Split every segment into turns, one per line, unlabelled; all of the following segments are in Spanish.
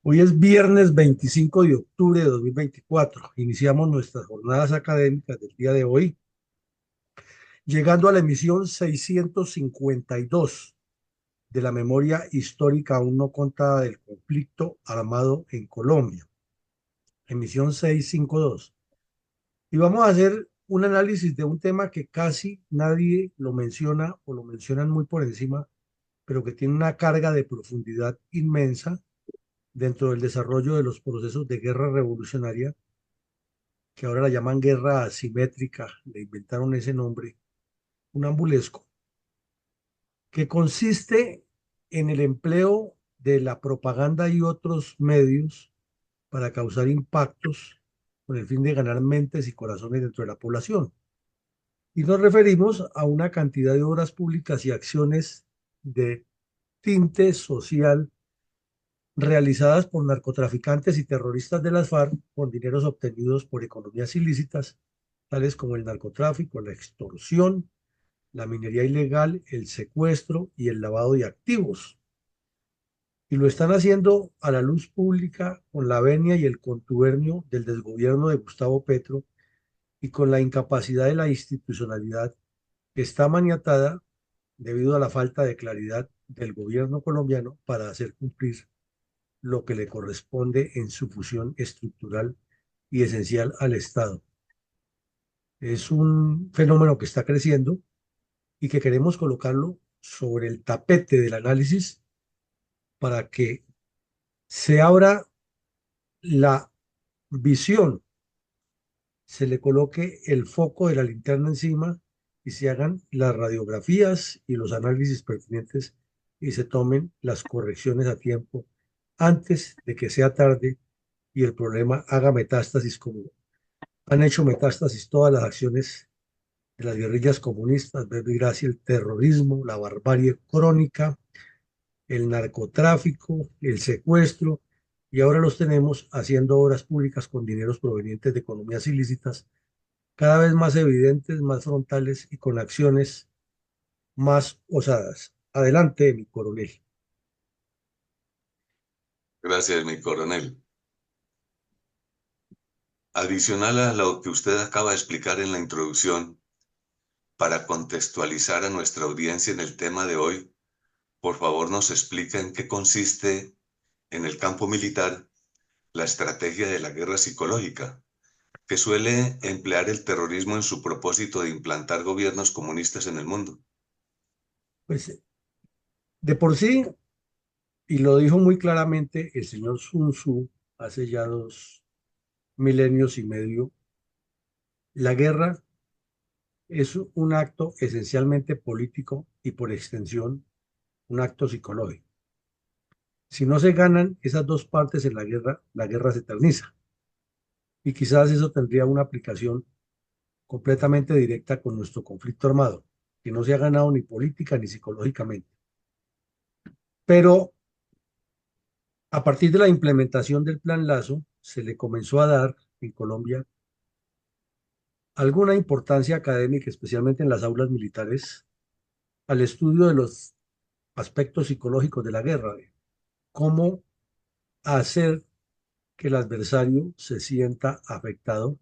Hoy es viernes 25 de octubre de 2024. Iniciamos nuestras jornadas académicas del día de hoy, llegando a la emisión 652 de la memoria histórica aún no contada del conflicto armado en Colombia, emisión 652. Y vamos a hacer un análisis de un tema que casi nadie lo menciona o lo mencionan muy por encima, pero que tiene una carga de profundidad inmensa dentro del desarrollo de los procesos de guerra revolucionaria, que ahora la llaman guerra asimétrica, le inventaron ese nombre, un ambulesco, que consiste en el empleo de la propaganda y otros medios para causar impactos con el fin de ganar mentes y corazones dentro de la población. Y nos referimos a una cantidad de obras públicas y acciones de tinte social realizadas por narcotraficantes y terroristas de las FARC con dineros obtenidos por economías ilícitas, tales como el narcotráfico, la extorsión, la minería ilegal, el secuestro y el lavado de activos. Y lo están haciendo a la luz pública con la venia y el contubernio del desgobierno de Gustavo Petro y con la incapacidad de la institucionalidad que está maniatada debido a la falta de claridad del gobierno colombiano para hacer cumplir lo que le corresponde en su fusión estructural y esencial al Estado. Es un fenómeno que está creciendo y que queremos colocarlo sobre el tapete del análisis para que se abra la visión, se le coloque el foco de la linterna encima y se hagan las radiografías y los análisis pertinentes y se tomen las correcciones a tiempo antes de que sea tarde y el problema haga metástasis como han hecho metástasis todas las acciones de las guerrillas comunistas, verbo y gracia, el terrorismo, la barbarie crónica, el narcotráfico, el secuestro, y ahora los tenemos haciendo obras públicas con dineros provenientes de economías ilícitas, cada vez más evidentes, más frontales y con acciones más osadas. Adelante, mi coronel.
Gracias, mi coronel. Adicional a lo que usted acaba de explicar en la introducción, para contextualizar a nuestra audiencia en el tema de hoy, por favor nos explica en qué consiste en el campo militar la estrategia de la guerra psicológica, que suele emplear el terrorismo en su propósito de implantar gobiernos comunistas en el mundo.
Pues de por sí, y lo dijo muy claramente el señor Sun Tzu hace ya 2 milenios y medio, la guerra es un acto esencialmente político y por extensión un acto psicológico. Si no se ganan esas dos partes en la guerra se eterniza. Y quizás eso tendría una aplicación completamente directa con nuestro conflicto armado, que no se ha ganado ni política ni psicológicamente. Pero a partir de la implementación del Plan Lazo, se le comenzó a dar en Colombia alguna importancia académica, especialmente en las aulas militares, al estudio de los aspectos psicológicos de la guerra, de cómo hacer que el adversario se sienta afectado,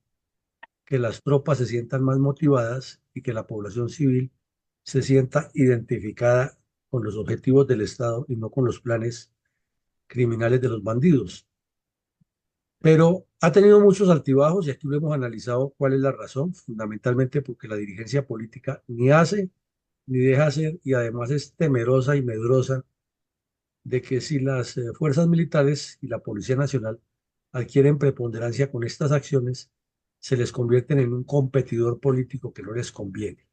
que las tropas se sientan más motivadas y que la población civil se sienta identificada con los objetivos del Estado y no con los planes criminales de los bandidos. Pero ha tenido muchos altibajos y aquí lo hemos analizado cuál es la razón, fundamentalmente porque la dirigencia política ni hace ni deja hacer y además es temerosa y medrosa de que si las fuerzas militares y la Policía Nacional adquieren preponderancia con estas acciones, se les convierten en un competidor político que no les conviene.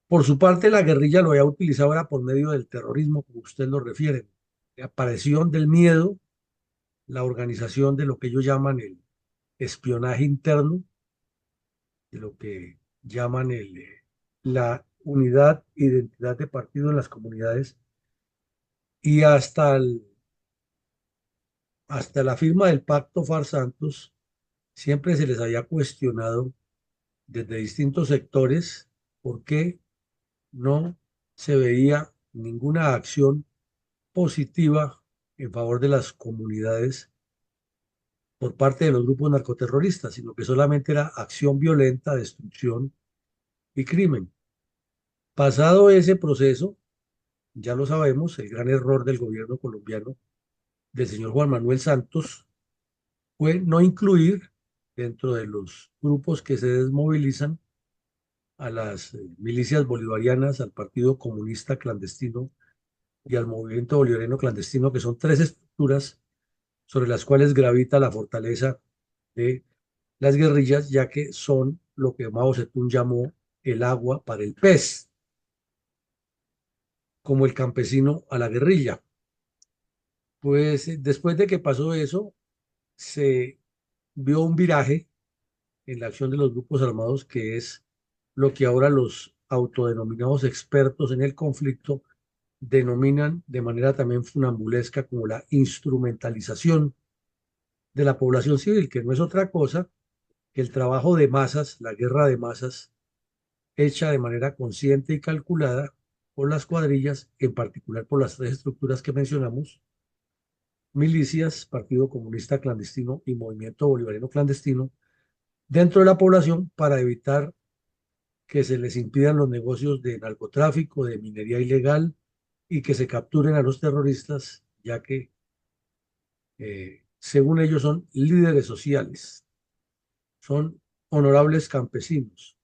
Por su parte, la guerrilla lo había utilizado ahora por medio del terrorismo, como usted lo refiere, la aparición del miedo, la organización de lo que ellos llaman el espionaje interno, de lo que llaman la unidad, identidad de partido en las comunidades y hasta la firma del Pacto Far-Santos siempre se les había cuestionado desde distintos sectores por qué no se veía ninguna acción positiva en favor de las comunidades por parte de los grupos narcoterroristas, sino que solamente era acción violenta, destrucción y crimen. Pasado ese proceso, ya lo sabemos, el gran error del gobierno colombiano del señor Juan Manuel Santos fue no incluir dentro de los grupos que se desmovilizan a las milicias bolivarianas, al Partido Comunista Clandestino y al Movimiento Bolivariano Clandestino, que son tres estructuras sobre las cuales gravita la fortaleza de las guerrillas, ya que son lo que Mao Zedong llamó el agua para el pez, como el campesino a la guerrilla. Pues después de que pasó eso, se vio un viraje en la acción de los grupos armados, que es lo que ahora los autodenominados expertos en el conflicto denominan de manera también funambulesca como la instrumentalización de la población civil, que no es otra cosa que el trabajo de masas, la guerra de masas, hecha de manera consciente y calculada por las cuadrillas, en particular por las tres estructuras que mencionamos: milicias, Partido Comunista Clandestino y Movimiento Bolivariano Clandestino, dentro de la población para evitar que se les impidan los negocios de narcotráfico, de minería ilegal y que se capturen a los terroristas, ya que según ellos son líderes sociales, son honorables campesinos,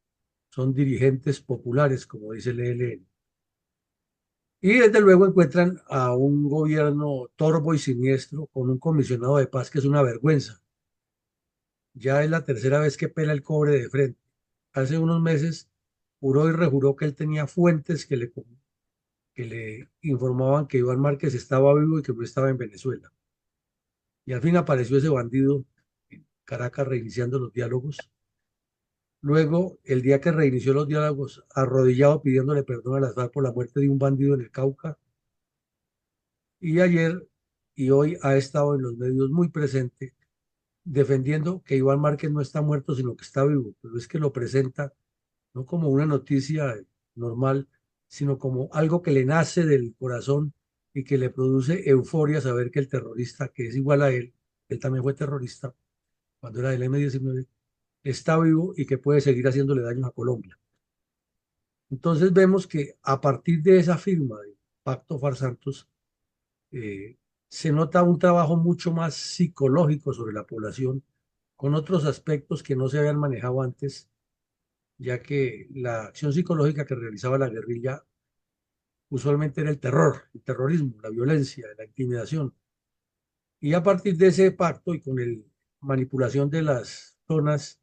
son dirigentes populares, como dice el ELN. Y desde luego encuentran a un gobierno torvo y siniestro con un comisionado de paz que es una vergüenza. Ya es la tercera vez que pela el cobre de frente. Hace unos meses juró y rejuró que él tenía fuentes que le informaban que Iván Márquez estaba vivo y que no estaba en Venezuela. Y al fin apareció ese bandido en Caracas reiniciando los diálogos. Luego, el día que reinició los diálogos, arrodillado pidiéndole perdón a las FARC por la muerte de un bandido en el Cauca. Y ayer y hoy ha estado en los medios muy presente defendiendo que Iván Márquez no está muerto, sino que está vivo. Pero es que lo presenta no como una noticia normal, sino como algo que le nace del corazón y que le produce euforia saber que el terrorista, que es igual a él también fue terrorista cuando era del M-19, está vivo y que puede seguir haciéndole daños a Colombia. Entonces vemos que a partir de esa firma del Pacto Farsantos, eh, se nota un trabajo mucho más psicológico sobre la población, con otros aspectos que no se habían manejado antes, ya que la acción psicológica que realizaba la guerrilla usualmente era el terror, el terrorismo, la violencia, la intimidación. Y a partir de ese pacto y con la manipulación de las zonas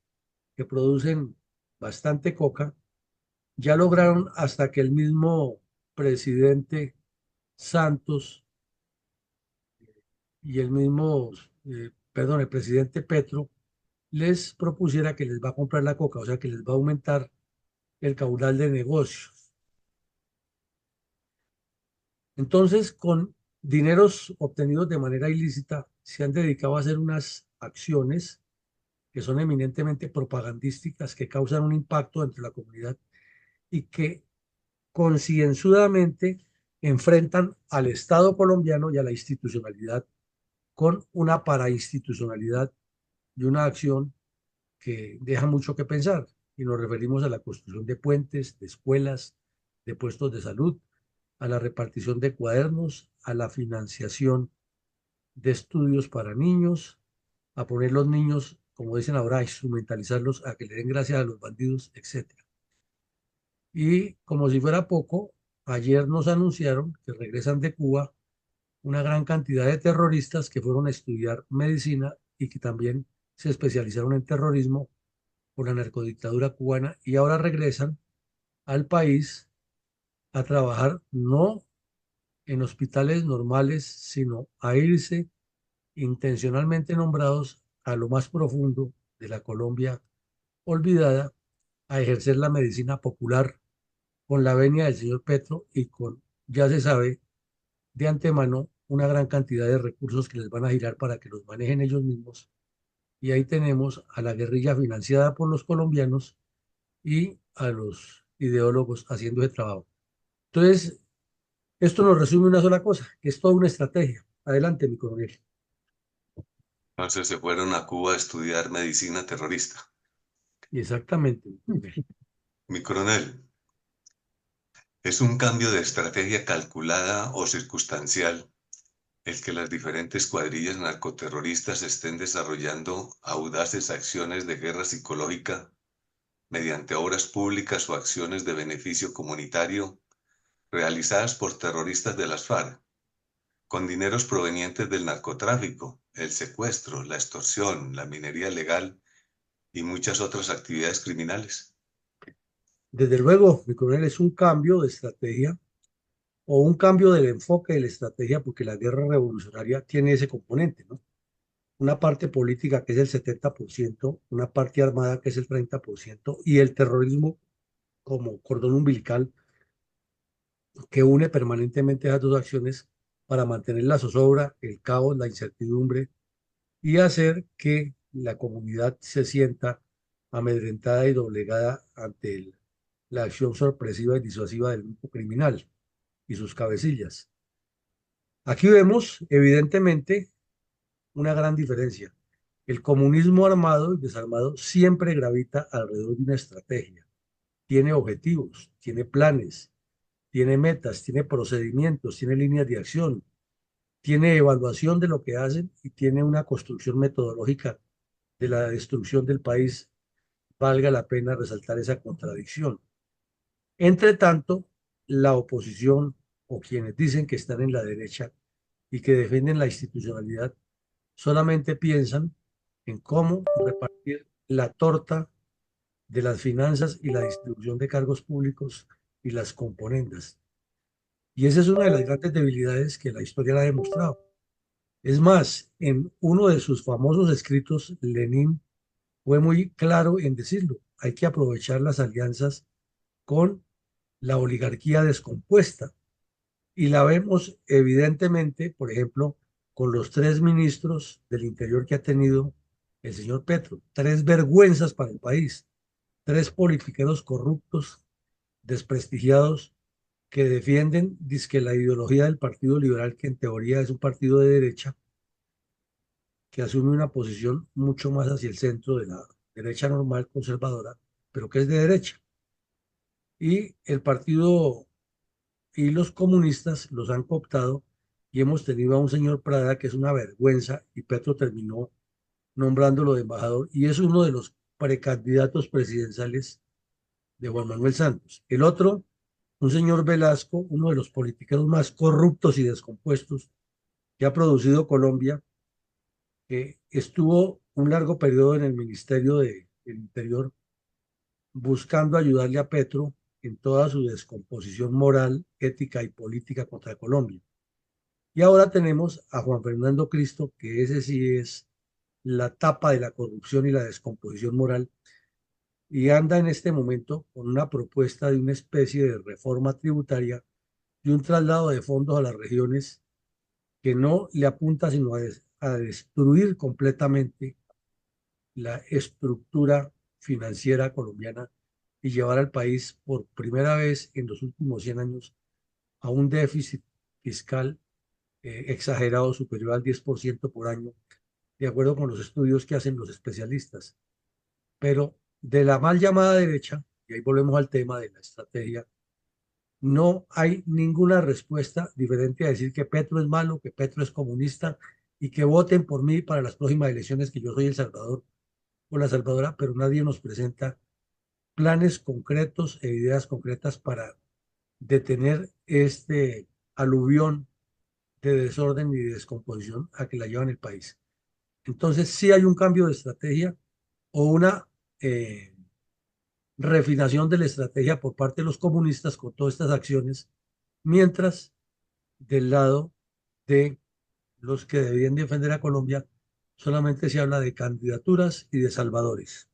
que producen bastante coca, ya lograron hasta que el mismo presidente Santos y el mismo, perdón, el presidente Petro les propusiera que les va a comprar la coca, o sea, que les va a aumentar el caudal de negocios. Entonces, con dineros obtenidos de manera ilícita, se han dedicado a hacer unas acciones que son eminentemente propagandísticas, que causan un impacto entre la comunidad y que concienzudamente enfrentan al Estado colombiano y a la institucionalidad con una parainstitucionalidad y una acción que deja mucho que pensar. Y nos referimos a la construcción de puentes, de escuelas, de puestos de salud, a la repartición de cuadernos, a la financiación de estudios para niños, a poner los niños, como dicen ahora, a instrumentalizarlos, a que le den gracias a los bandidos, etcétera. Y como si fuera poco, ayer nos anunciaron que regresan de Cuba una gran cantidad de terroristas que fueron a estudiar medicina y que también se especializaron en terrorismo por la narcodictadura cubana y ahora regresan al país a trabajar no en hospitales normales, sino a irse intencionalmente nombrados a lo más profundo de la Colombia olvidada, a ejercer la medicina popular con la venia del señor Petro y con, ya se sabe, de antemano una gran cantidad de recursos que les van a girar para que los manejen ellos mismos. Y ahí tenemos a la guerrilla financiada por los colombianos y a los ideólogos haciendo ese trabajo. Entonces, Esto nos resume una sola cosa, que es toda una estrategia. Adelante, mi coronel.
Entonces se fueron a Cuba a estudiar medicina terrorista.
Exactamente, mi coronel.
Mi coronel, ¿es un cambio de estrategia calculada o circunstancial el que las diferentes cuadrillas narcoterroristas estén desarrollando audaces acciones de guerra psicológica mediante obras públicas o acciones de beneficio comunitario realizadas por terroristas de las FARC, con dineros provenientes del narcotráfico, el secuestro, la extorsión, la minería legal y muchas otras actividades criminales?
Desde luego, mi coronel, es un cambio de estrategia o un cambio del enfoque de la estrategia, porque la guerra revolucionaria tiene ese componente, ¿no? Una parte política que es el 70%, una parte armada que es el 30%, y el terrorismo como cordón umbilical que une permanentemente esas dos acciones para mantener la zozobra, el caos, la incertidumbre y hacer que la comunidad se sienta amedrentada y doblegada ante la acción sorpresiva y disuasiva del grupo criminal y sus cabecillas. Aquí vemos evidentemente una gran diferencia. El comunismo armado y desarmado siempre gravita alrededor de una estrategia. Tiene objetivos, tiene planes, tiene metas, tiene procedimientos, tiene líneas de acción, tiene evaluación de lo que hacen y tiene una construcción metodológica de la destrucción del país. Valga la pena resaltar esa contradicción. Entre tanto, la oposición o quienes dicen que están en la derecha y que defienden la institucionalidad solamente piensan en cómo repartir la torta de las finanzas y la distribución de cargos públicos y las componendas. Y esa es una de las grandes debilidades que la historia la ha demostrado. Es más, en uno de sus famosos escritos, Lenin fue muy claro en decirlo. Hay que aprovechar las alianzas con la oligarquía descompuesta. Y la vemos evidentemente, por ejemplo, con los tres ministros del Interior que ha tenido el señor Petro. Tres vergüenzas para el país. Tres politiqueros corruptos, desprestigiados, que defienden dizque la ideología del Partido Liberal, que en teoría es un partido de derecha, que asume una posición mucho más hacia el centro de la derecha normal conservadora, pero que es de derecha. Y el partido y los comunistas los han cooptado y hemos tenido a un señor Prada que es una vergüenza y Petro terminó nombrándolo de embajador y es uno de los precandidatos presidenciales de Juan Manuel Santos. El otro, un señor Velasco, uno de los políticos más corruptos y descompuestos que ha producido Colombia, que estuvo un largo periodo en el Ministerio del Interior buscando ayudarle a Petro en toda su descomposición moral, ética y política contra Colombia. Y ahora tenemos a Juan Fernando Cristo, que ese sí es la tapa de la corrupción y la descomposición moral, y anda en este momento con una propuesta de una especie de reforma tributaria y un traslado de fondos a las regiones que no le apunta sino a destruir completamente la estructura financiera colombiana y llevar al país por primera vez en los últimos 100 años a un déficit fiscal exagerado superior al 10% por año, de acuerdo con los estudios que hacen los especialistas. Pero de la mal llamada derecha, y ahí volvemos al tema de la estrategia, no hay ninguna respuesta diferente a decir que Petro es malo, que Petro es comunista y que voten por mí para las próximas elecciones, que yo soy El Salvador o la Salvadora, pero nadie nos presenta planes concretos e ideas concretas para detener este aluvión de desorden y de descomposición a que la llevan el país. Entonces, sí hay un cambio de estrategia o una refinación de la estrategia por parte de los comunistas con todas estas acciones, mientras del lado de los que debían defender a Colombia solamente se habla de candidaturas y de salvadores.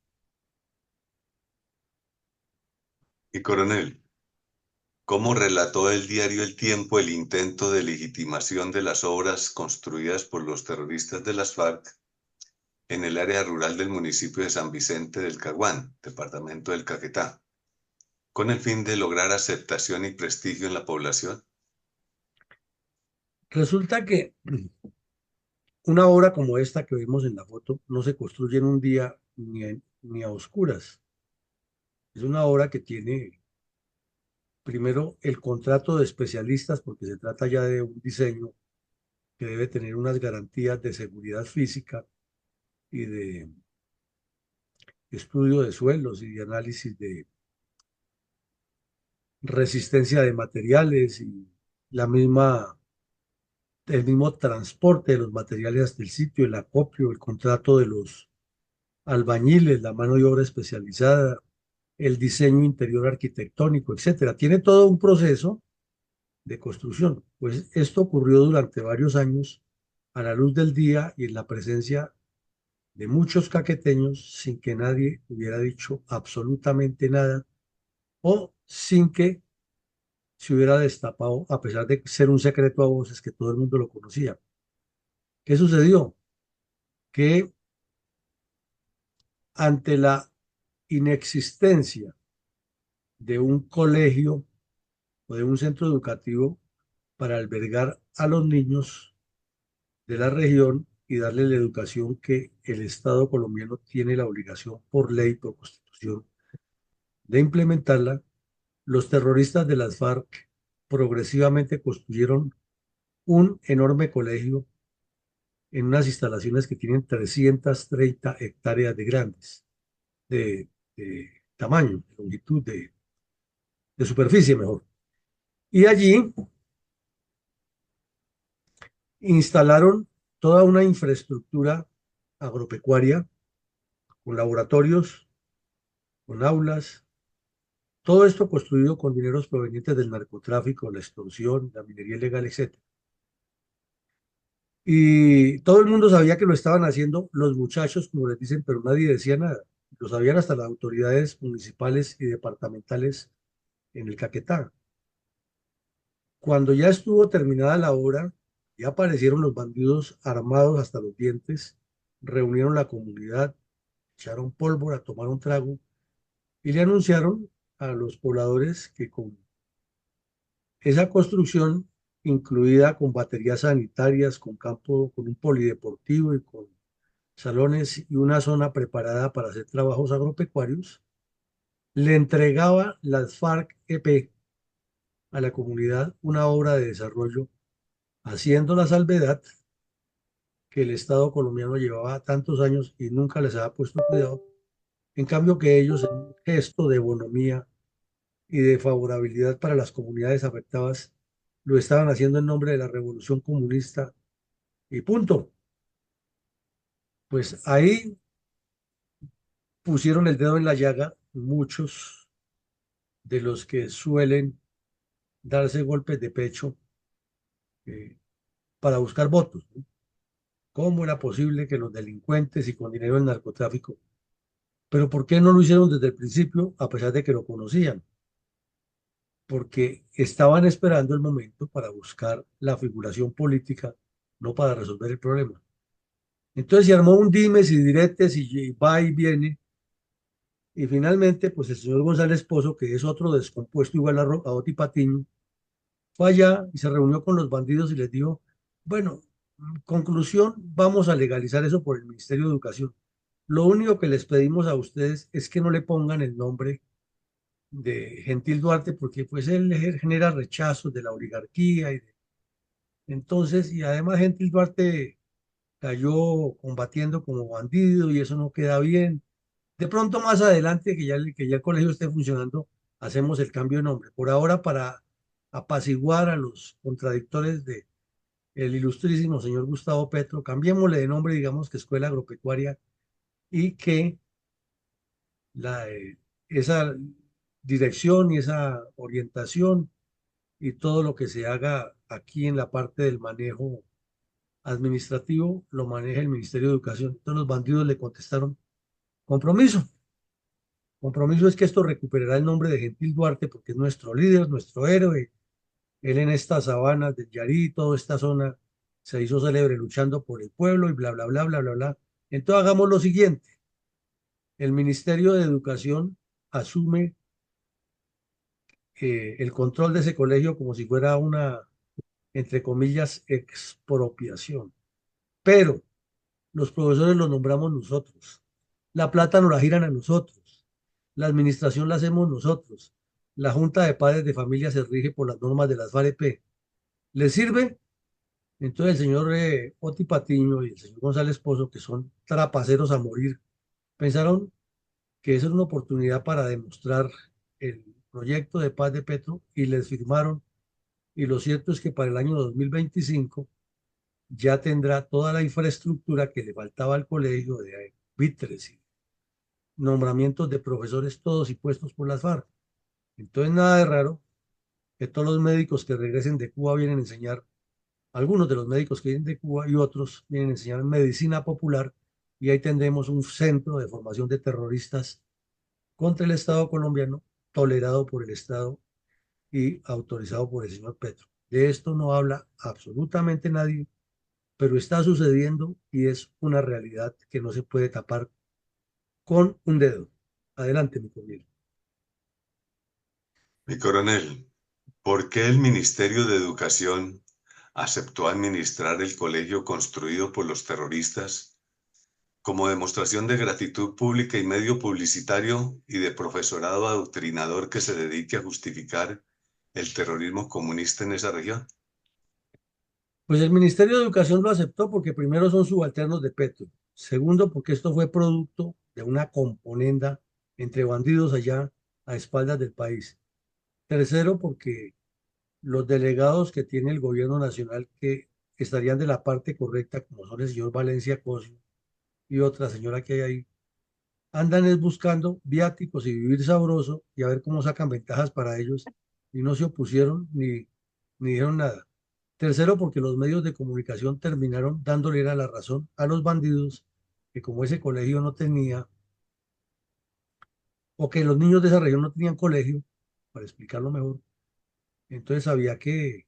Y coronel, ¿cómo relató el diario El Tiempo el intento de legitimación de las obras construidas por los terroristas de las FARC en el área rural del municipio de San Vicente del Caguán, departamento del Caquetá, con el fin de lograr aceptación y prestigio en la población?
Resulta que una obra como esta que vemos en la foto no se construye en un día ni a oscuras. Es una obra que tiene primero el contrato de especialistas, porque se trata ya de un diseño que debe tener unas garantías de seguridad física y de estudio de suelos y de análisis de resistencia de materiales y la misma, el mismo transporte de los materiales hasta el sitio, el acopio, el contrato de los albañiles, la mano de obra especializada, el diseño interior arquitectónico, etcétera. Tiene todo un proceso de construcción. Pues esto ocurrió durante varios años a la luz del día y en la presencia de muchos caqueteños sin que nadie hubiera dicho absolutamente nada o sin que se hubiera destapado, a pesar de ser un secreto a voces que todo el mundo lo conocía. ¿Qué sucedió? Que ante la inexistencia de un colegio o de un centro educativo para albergar a los niños de la región y darle la educación que el Estado colombiano tiene la obligación por ley, por constitución, de implementarla, los terroristas de las FARC progresivamente construyeron un enorme colegio en unas instalaciones que tienen 330 hectáreas de grandes, de tamaño, de longitud, de superficie mejor. Y allí instalaron toda una infraestructura agropecuaria con laboratorios, con aulas, todo esto construido con dineros provenientes del narcotráfico, la extorsión, la minería ilegal, etc. Y todo el mundo sabía que lo estaban haciendo los muchachos, como les dicen, pero nadie decía nada. Lo sabían hasta las autoridades municipales y departamentales en el Caquetá. Cuando ya estuvo terminada la obra, ya aparecieron los bandidos armados hasta los dientes, reunieron la comunidad, echaron pólvora, tomaron trago y le anunciaron a los pobladores que con esa construcción, incluida con baterías sanitarias, con campo, con un polideportivo y con salones y una zona preparada para hacer trabajos agropecuarios, le entregaba las FARC-EP a la comunidad una obra de desarrollo, haciendo la salvedad que el Estado colombiano llevaba tantos años y nunca les había puesto cuidado, en cambio que ellos, en un gesto de bonomía y de favorabilidad para las comunidades afectadas, lo estaban haciendo en nombre de la revolución comunista y punto. Pues ahí pusieron el dedo en la llaga muchos de los que suelen darse golpes de pecho eh, para buscar votos, ¿no? ¿Cómo era posible que los delincuentes y con dinero del narcotráfico, pero por qué no lo hicieron desde el principio a pesar de que lo conocían? Porque estaban esperando el momento para buscar la figuración política, no para resolver el problema. Entonces se armó un dimes y diretes y va y viene. Y finalmente, pues el señor González Pozo, que es otro descompuesto igual a Oti Patiño, fue allá y se reunió con los bandidos y les dijo, bueno, conclusión, vamos a legalizar eso por el Ministerio de Educación. Lo único que les pedimos a ustedes es que no le pongan el nombre de Gentil Duarte porque pues él genera rechazos de la oligarquía entonces, y además Gentil Duarte cayó combatiendo como bandido y eso no queda bien. De pronto más adelante, que ya el colegio esté funcionando, hacemos el cambio de nombre. Por ahora, para apaciguar a los contradictores de el ilustrísimo señor Gustavo Petro, cambiémosle de nombre, digamos que Escuela Agropecuaria, y que esa dirección y esa orientación y todo lo que se haga aquí en la parte del manejo administrativo lo maneja el Ministerio de Educación. Entonces los bandidos le contestaron, compromiso. Compromiso es que esto recuperará el nombre de Gentil Duarte porque es nuestro líder, nuestro héroe. Él en estas sabanas del Yarí, toda esta zona, se hizo célebre luchando por el pueblo y bla, bla, bla, bla, bla, bla. Entonces hagamos lo siguiente. El Ministerio de Educación asume el control de ese colegio como si fuera una entre comillas, expropiación. Pero los profesores los nombramos nosotros. La plata nos la giran a nosotros. La administración la hacemos nosotros. La Junta de Padres de Familia se rige por las normas de las FAREP. ¿Les sirve? Entonces el señor Oti Patiño y el señor González Pozo, que son trapaceros a morir, pensaron que esa es una oportunidad para demostrar el proyecto de paz de Petro y les firmaron. Y lo cierto es que para el año 2025 ya tendrá toda la infraestructura que le faltaba al colegio de Vítres y nombramientos de profesores todos y puestos por las FARC. Entonces nada de raro que todos los médicos que regresen de Cuba vienen a enseñar, algunos de los médicos que vienen de Cuba y otros vienen a enseñar medicina popular y ahí tendremos un centro de formación de terroristas contra el Estado colombiano, tolerado por el Estado y autorizado por el señor Petro. De esto no habla absolutamente nadie, pero está sucediendo y es una realidad que no se puede tapar con un dedo. Adelante, mi coronel.
Mi coronel, ¿por qué el Ministerio de Educación aceptó administrar el colegio construido por los terroristas como demostración de gratitud pública y medio publicitario y de profesorado adoctrinador que se dedique a justificar el terrorismo comunista en esa región?
Pues el Ministerio de Educación lo aceptó porque primero son subalternos de Petro, segundo porque esto fue producto de una componenda entre bandidos allá a espaldas del país, tercero porque los delegados que tiene el gobierno nacional que estarían de la parte correcta, como son el señor Valencia Cosio y otra señora que hay ahí, andan es buscando viáticos y vivir sabroso y a ver cómo sacan ventajas para ellos y no se opusieron ni dijeron nada. Tercero, porque los medios de comunicación terminaron dándole la razón a los bandidos que como ese colegio no tenía, o que los niños de esa región no tenían colegio, para explicarlo mejor, entonces había que,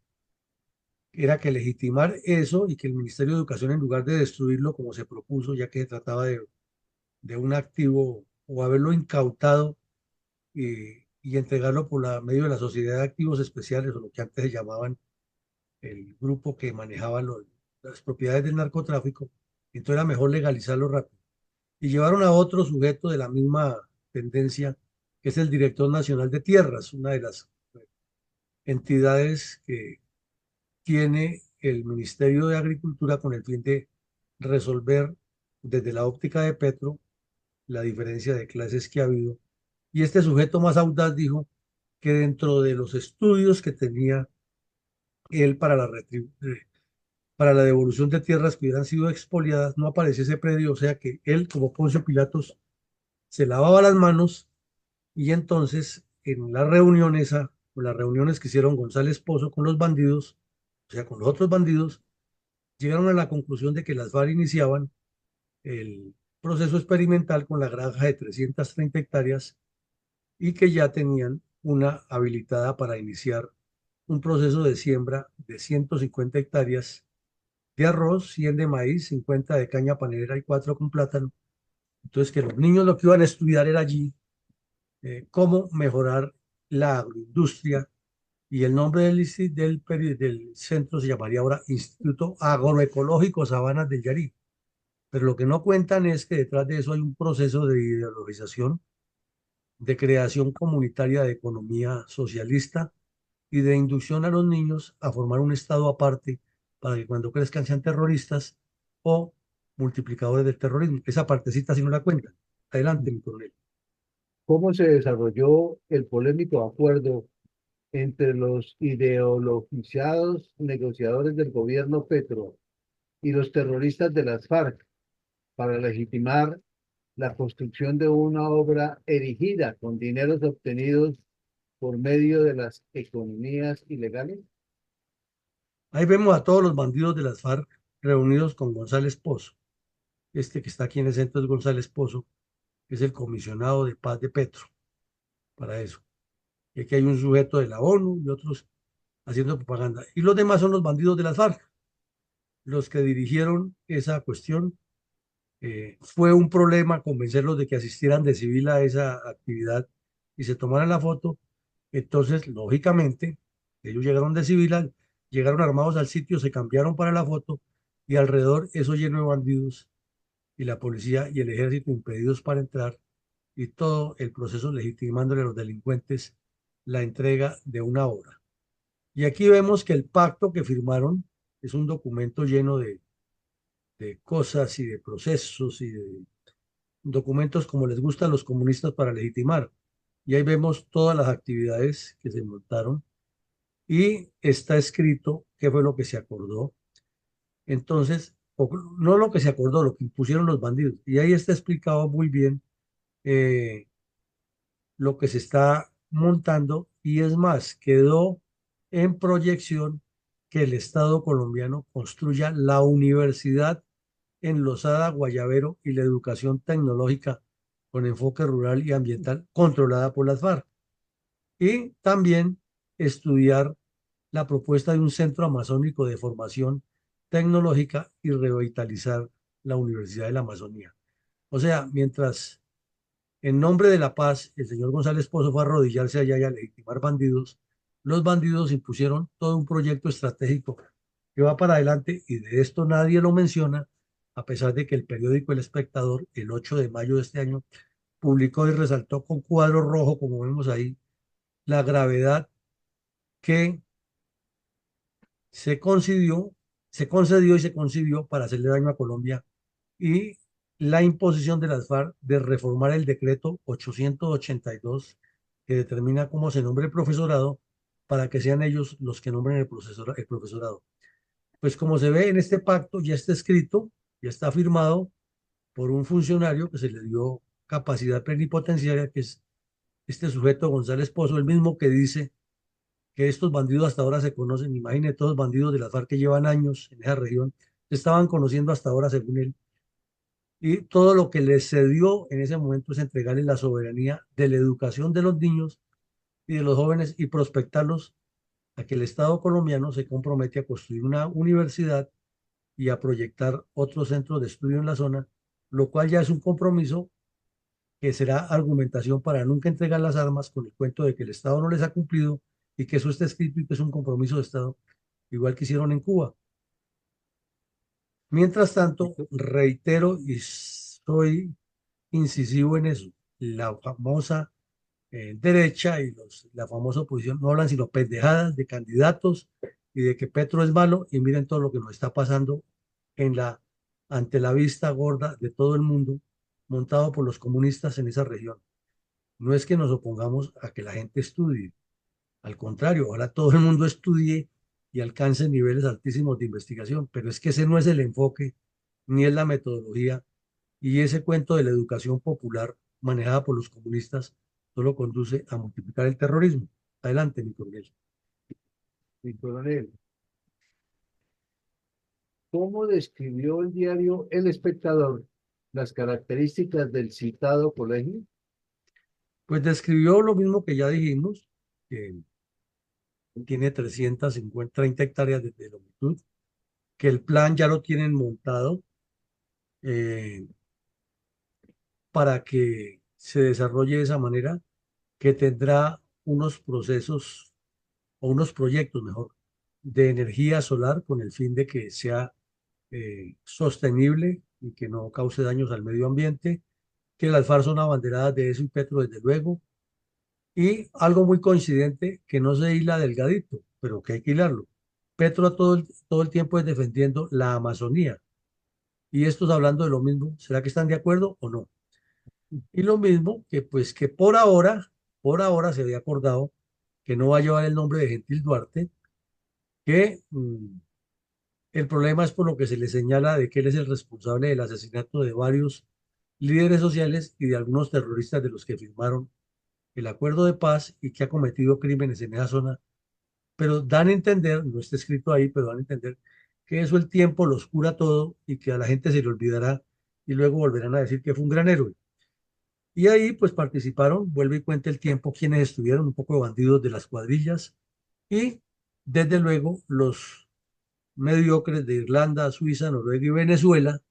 era que legitimar eso y que el Ministerio de Educación, en lugar de destruirlo como se propuso, ya que se trataba de un activo o haberlo incautado y entregarlo por medio de la Sociedad de Activos Especiales, o lo que antes se llamaban el grupo que manejaba las propiedades del narcotráfico, entonces era mejor legalizarlo rápido. Y llevaron a otro sujeto de la misma tendencia, que es el director nacional de tierras, una de las entidades que tiene el Ministerio de Agricultura con el fin de resolver desde la óptica de Petro la diferencia de clases que ha habido. Y este sujeto más audaz dijo que dentro de los estudios que tenía él para la devolución de tierras que hubieran sido expoliadas, no aparecía ese predio, o sea que él, como Poncio Pilatos, se lavaba las manos y entonces en la reunión esa, o las reuniones que hicieron González Pozo con los bandidos, o sea, con los otros bandidos, llegaron a la conclusión de que las FARC iniciaban el proceso experimental con la granja de 330 hectáreas y que ya tenían una habilitada para iniciar un proceso de siembra de 150 hectáreas de arroz, 100 de maíz, 50 de caña panelera y 4 con plátano. Entonces, que los niños lo que iban a estudiar era allí cómo mejorar la agroindustria y el nombre del centro se llamaría ahora Instituto Agroecológico Sabanas del Yarí. Pero lo que no cuentan es que detrás de eso hay un proceso de ideologización, de creación comunitaria de economía socialista y de inducción a los niños a formar un estado aparte para que cuando crezcan sean terroristas o multiplicadores del terrorismo. Esa partecita si no la cuentan. Adelante, mi coronel.
¿Cómo se desarrolló el polémico acuerdo entre los ideologizados negociadores del gobierno Petro y los terroristas de las FARC para legitimar la construcción de una obra erigida con dineros obtenidos por medio de las economías ilegales?
Ahí vemos a todos los bandidos de las FARC reunidos con González Pozo. Este que está aquí en el centro es González Pozo, que es el comisionado de paz de Petro para eso. Y aquí hay un sujeto de la ONU y otros haciendo propaganda. Y los demás son los bandidos de las FARC, los que dirigieron esa cuestión. Fue un problema convencerlos de que asistieran de civil a esa actividad y se tomaran la foto. Entonces, lógicamente, ellos llegaron de civil, llegaron armados al sitio, se cambiaron para la foto y alrededor eso lleno de bandidos y la policía y el ejército impedidos para entrar y todo el proceso legitimándole a los delincuentes la entrega de una obra. Y aquí vemos que el pacto que firmaron es un documento lleno de cosas y de procesos y de documentos como les gusta a los comunistas para legitimar. Y ahí vemos todas las actividades que se montaron y está escrito qué fue lo que se acordó. Entonces, no lo que se acordó, lo que impusieron los bandidos. Y ahí está explicado muy bien eh, lo que se está montando y es más, quedó en proyección que el Estado colombiano construya la universidad en Losada, Guayavero y la educación tecnológica con enfoque rural y ambiental controlada por las FARC. Y también estudiar la propuesta de un centro amazónico de formación tecnológica y revitalizar la Universidad de la Amazonía. O sea, mientras en nombre de la paz el señor González Pozo fue a arrodillarse allá y a legitimar bandidos, los bandidos impusieron todo un proyecto estratégico que va para adelante y de esto nadie lo menciona, a pesar de que el periódico El Espectador, el 8 de mayo de este año, publicó y resaltó con cuadro rojo, como vemos ahí, la gravedad que se concedió, se concedió y se concibió para hacerle daño a Colombia y la imposición de las FARC de reformar el decreto 882 que determina cómo se nombre el profesorado para que sean ellos los que nombren el profesorado. Pues como se ve en este pacto, ya está escrito, ya está firmado por un funcionario que se le dio capacidad plenipotenciaria, que es este sujeto González Pozo, el mismo que dice que estos bandidos hasta ahora se conocen. Imagine todos los bandidos de las FARC que llevan años en esa región, se estaban conociendo hasta ahora según él. Y todo lo que les cedió en ese momento es entregarles la soberanía de la educación de los niños y de los jóvenes y prospectarlos a que el Estado colombiano se compromete a construir una universidad y a proyectar otro centro de estudio en la zona, lo cual ya es un compromiso que será argumentación para nunca entregar las armas con el cuento de que el Estado no les ha cumplido y que eso está escrito y que es un compromiso de Estado, igual que hicieron en Cuba. Mientras tanto, reitero y soy incisivo en eso, la famosa derecha y la famosa oposición no hablan sino pendejadas de candidatos y de que Petro es malo y miren todo lo que nos está pasando en ante la vista gorda de todo el mundo montado por los comunistas en esa región. No es que nos opongamos a que la gente estudie, al contrario, ahora todo el mundo estudie y alcance niveles altísimos de investigación, pero es que ese no es el enfoque ni es la metodología y ese cuento de la educación popular manejada por los comunistas solo conduce a multiplicar el terrorismo. Adelante, mi coronel.
Mi coronel, ¿cómo describió el diario El Espectador las características del citado colegio?
Pues describió lo mismo que ya dijimos, que tiene 30 hectáreas de longitud, que el plan ya lo tienen montado eh, para que se desarrolle de esa manera, que tendrá unos procesos o unos proyectos, mejor, de energía solar con el fin de que sea sostenible y que no cause daños al medio ambiente, que las FARC son abanderadas de eso y Petro desde luego, y algo muy coincidente que no se hila delgadito, pero que hay que hilarlo. Petro todo el tiempo es defendiendo la Amazonía y estos hablando de lo mismo, ¿será que están de acuerdo o no? Y lo mismo que pues que por ahora se había acordado que no va a llevar el nombre de Gentil Duarte, que el problema es por lo que se le señala de que él es el responsable del asesinato de varios líderes sociales y de algunos terroristas de los que firmaron el acuerdo de paz y que ha cometido crímenes en esa zona. Pero dan a entender, no está escrito ahí, pero dan a entender que eso el tiempo los cura todo y que a la gente se le olvidará y luego volverán a decir que fue un gran héroe. Y ahí pues participaron, vuelve y cuenta el tiempo, quienes estuvieron, un poco de bandidos de las cuadrillas y desde luego los mediocres de Irlanda, Suiza, Noruega y Venezuela,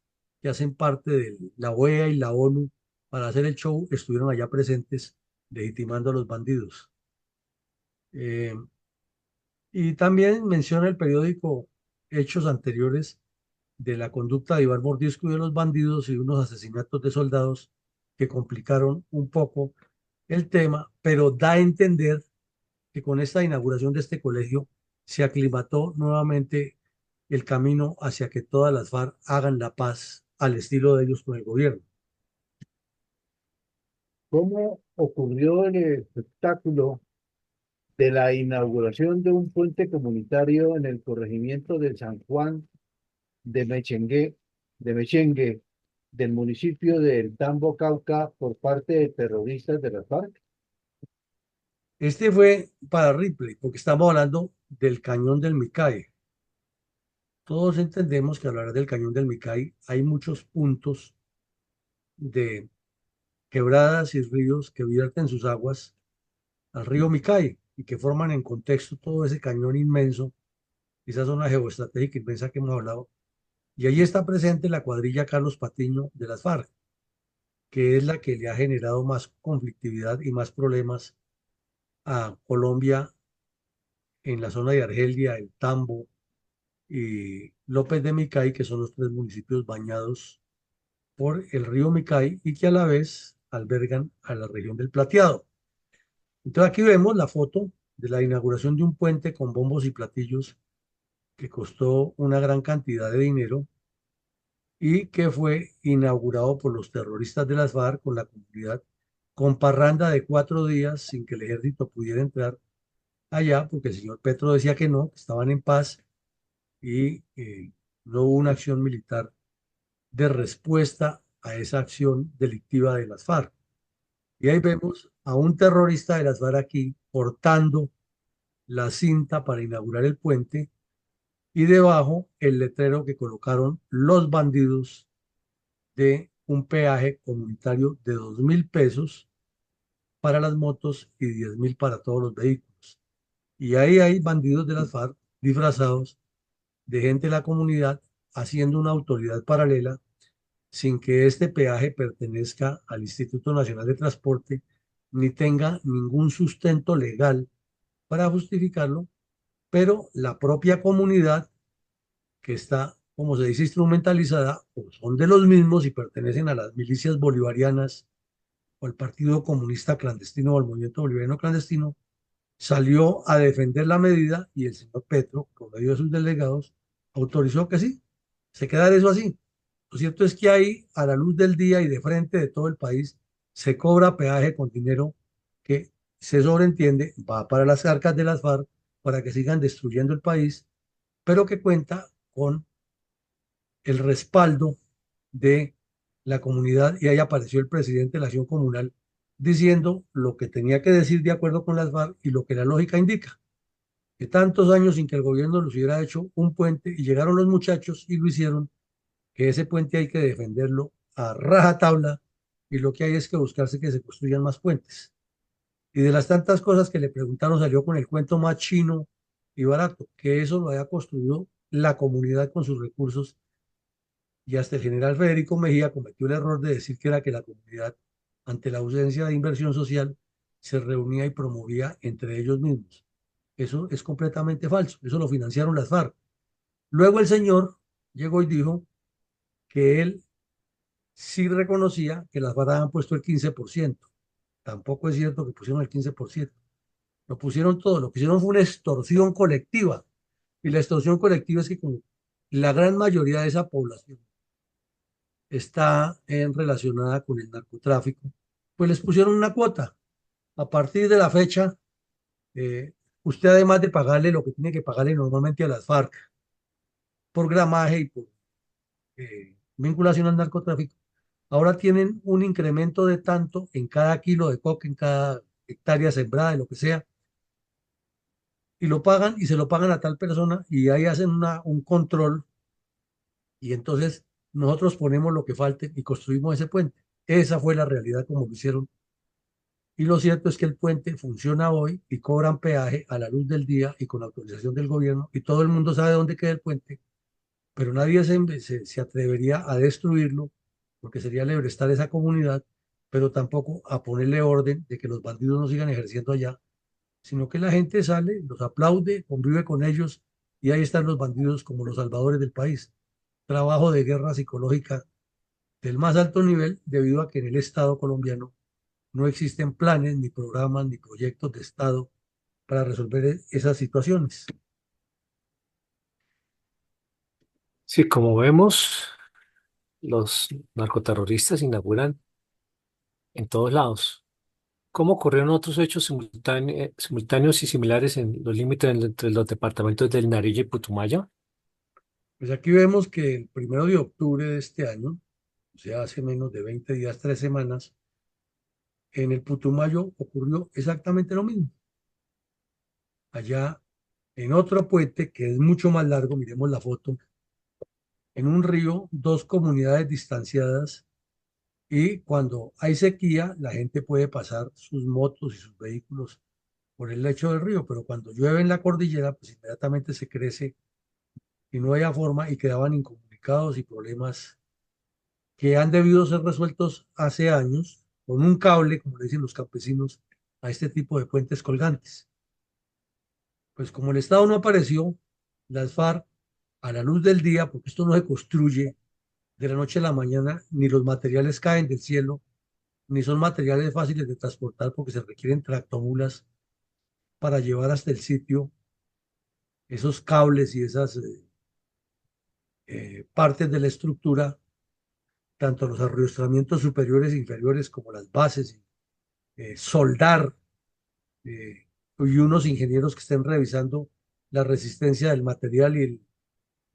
que hacen parte de la OEA y la ONU para hacer el show, estuvieron allá presentes legitimando a los bandidos. Eh, Y también menciona el periódico hechos anteriores de la conducta de Iván Mordisco y de los bandidos y unos asesinatos de soldados que complicaron un poco el tema, pero da a entender que con esta inauguración de este colegio se aclimató nuevamente el camino hacia que todas las FARC hagan la paz al estilo de ellos con el gobierno.
¿Cómo ocurrió el espectáculo de la inauguración de un puente comunitario en el corregimiento de San Juan de Mechengue, del municipio del Tambo, Cauca, por parte de terroristas de las FARC?
Este fue para Ripley, porque estamos hablando del cañón del Micay. Todos entendemos que al hablar del cañón del Micay hay muchos puntos de quebradas y ríos que vierten sus aguas al río Micay y que forman en contexto todo ese cañón inmenso, esa zona geoestratégica inmensa que hemos hablado. Y ahí está presente la cuadrilla Carlos Patiño de las FARC, que es la que le ha generado más conflictividad y más problemas a Colombia en la zona de Argelia, el Tambo y López de Micay, que son los tres municipios bañados por el río Micay y que a la vez albergan a la región del Plateado. Entonces aquí vemos la foto de la inauguración de un puente con bombos y platillos que costó una gran cantidad de dinero y que fue inaugurado por los terroristas de las FARC con la comunidad, con parranda de 4 días sin que el ejército pudiera entrar allá, porque el señor Petro decía que no, que estaban en paz y no hubo una acción militar de respuesta a esa acción delictiva de las FARC. Y ahí vemos a un terrorista de las FARC aquí portando la cinta para inaugurar el puente y debajo el letrero que colocaron los bandidos de un peaje comunitario de 2.000 pesos para las motos y 10.000 para todos los vehículos. Y ahí hay bandidos de las FARC disfrazados de gente de la comunidad haciendo una autoridad paralela sin que este peaje pertenezca al Instituto Nacional de Transporte ni tenga ningún sustento legal para justificarlo, pero la propia comunidad que está, como se dice, instrumentalizada, o son de los mismos y pertenecen a las milicias bolivarianas o al Partido Comunista Clandestino o al Movimiento Bolivariano Clandestino, salió a defender la medida y el señor Petro, por medio de sus delegados, autorizó que sí, se quedara eso así. Lo cierto es que ahí, a la luz del día y de frente de todo el país, se cobra peaje con dinero que se sobreentiende va para las arcas de las FARC para que sigan destruyendo el país, pero que cuenta con el respaldo de la comunidad y ahí apareció el presidente de la acción comunal diciendo lo que tenía que decir de acuerdo con las FARC y lo que la lógica indica, que tantos años sin que el gobierno los hubiera hecho un puente y llegaron los muchachos y lo hicieron, que ese puente hay que defenderlo a rajatabla y lo que hay es que buscarse que se construyan más puentes. Y de las tantas cosas que le preguntaron salió con el cuento más chino y barato, que eso lo haya construido la comunidad con sus recursos y hasta el general Federico Mejía cometió el error de decir que era que la comunidad, ante la ausencia de inversión social, se reunía y promovía entre ellos mismos. Eso es completamente falso, eso lo financiaron las FARC. Luego el señor llegó y dijo que él sí reconocía que las FARC habían puesto el 15%. Tampoco es cierto que pusieron el 15%. Lo pusieron todo, lo que hicieron fue una extorsión colectiva. Y la extorsión colectiva es que como la gran mayoría de esa población está relacionada con el narcotráfico, pues les pusieron una cuota. A partir de la fecha, eh, usted además de pagarle lo que tiene que pagarle normalmente a las FARC por gramaje y por vinculación al narcotráfico, ahora tienen un incremento de tanto en cada kilo de coca, en cada hectárea sembrada, de lo que sea, y lo pagan y se lo pagan a tal persona y ahí hacen un control y entonces nosotros ponemos lo que falte y construimos ese puente. Esa fue la realidad como lo hicieron. Y lo cierto es que el puente funciona hoy y cobran peaje a la luz del día y con autorización del gobierno y todo el mundo sabe dónde queda el puente, pero nadie se atrevería a destruirlo porque sería lebrestar esa comunidad, pero tampoco a ponerle orden de que los bandidos no sigan ejerciendo allá sino que la gente sale, los aplaude, convive con ellos y ahí están los bandidos como los salvadores del país. Trabajo de guerra psicológica del más alto nivel debido a que en el Estado colombiano no existen planes, ni programas, ni proyectos de Estado para resolver esas situaciones.
Sí, como vemos, los narcoterroristas inauguran en todos lados. ¿Cómo ocurrieron otros hechos simultáneos y similares en los límites entre los departamentos del Nariño y Putumayo?
Pues aquí vemos que el 1 de octubre de este año, o sea, hace menos de 20 días, 3 semanas, en el Putumayo ocurrió exactamente lo mismo. Allá en otro puente que es mucho más largo, miremos la foto, en un río, dos comunidades distanciadas y cuando hay sequía, la gente puede pasar sus motos y sus vehículos por el lecho del río, pero cuando llueve en la cordillera, pues inmediatamente se crece y no había forma y quedaban incomunicados y problemas que han debido ser resueltos hace años con un cable, como le dicen los campesinos, a este tipo de puentes colgantes. Pues como el Estado no apareció, las FARC, a la luz del día, porque esto no se construye de la noche a la mañana, ni los materiales caen del cielo, ni son materiales fáciles de transportar porque se requieren tractomulas para llevar hasta el sitio esos cables y esas partes de la estructura, tanto los arriostramientos superiores e inferiores como las bases, soldar y unos ingenieros que estén revisando la resistencia del material y el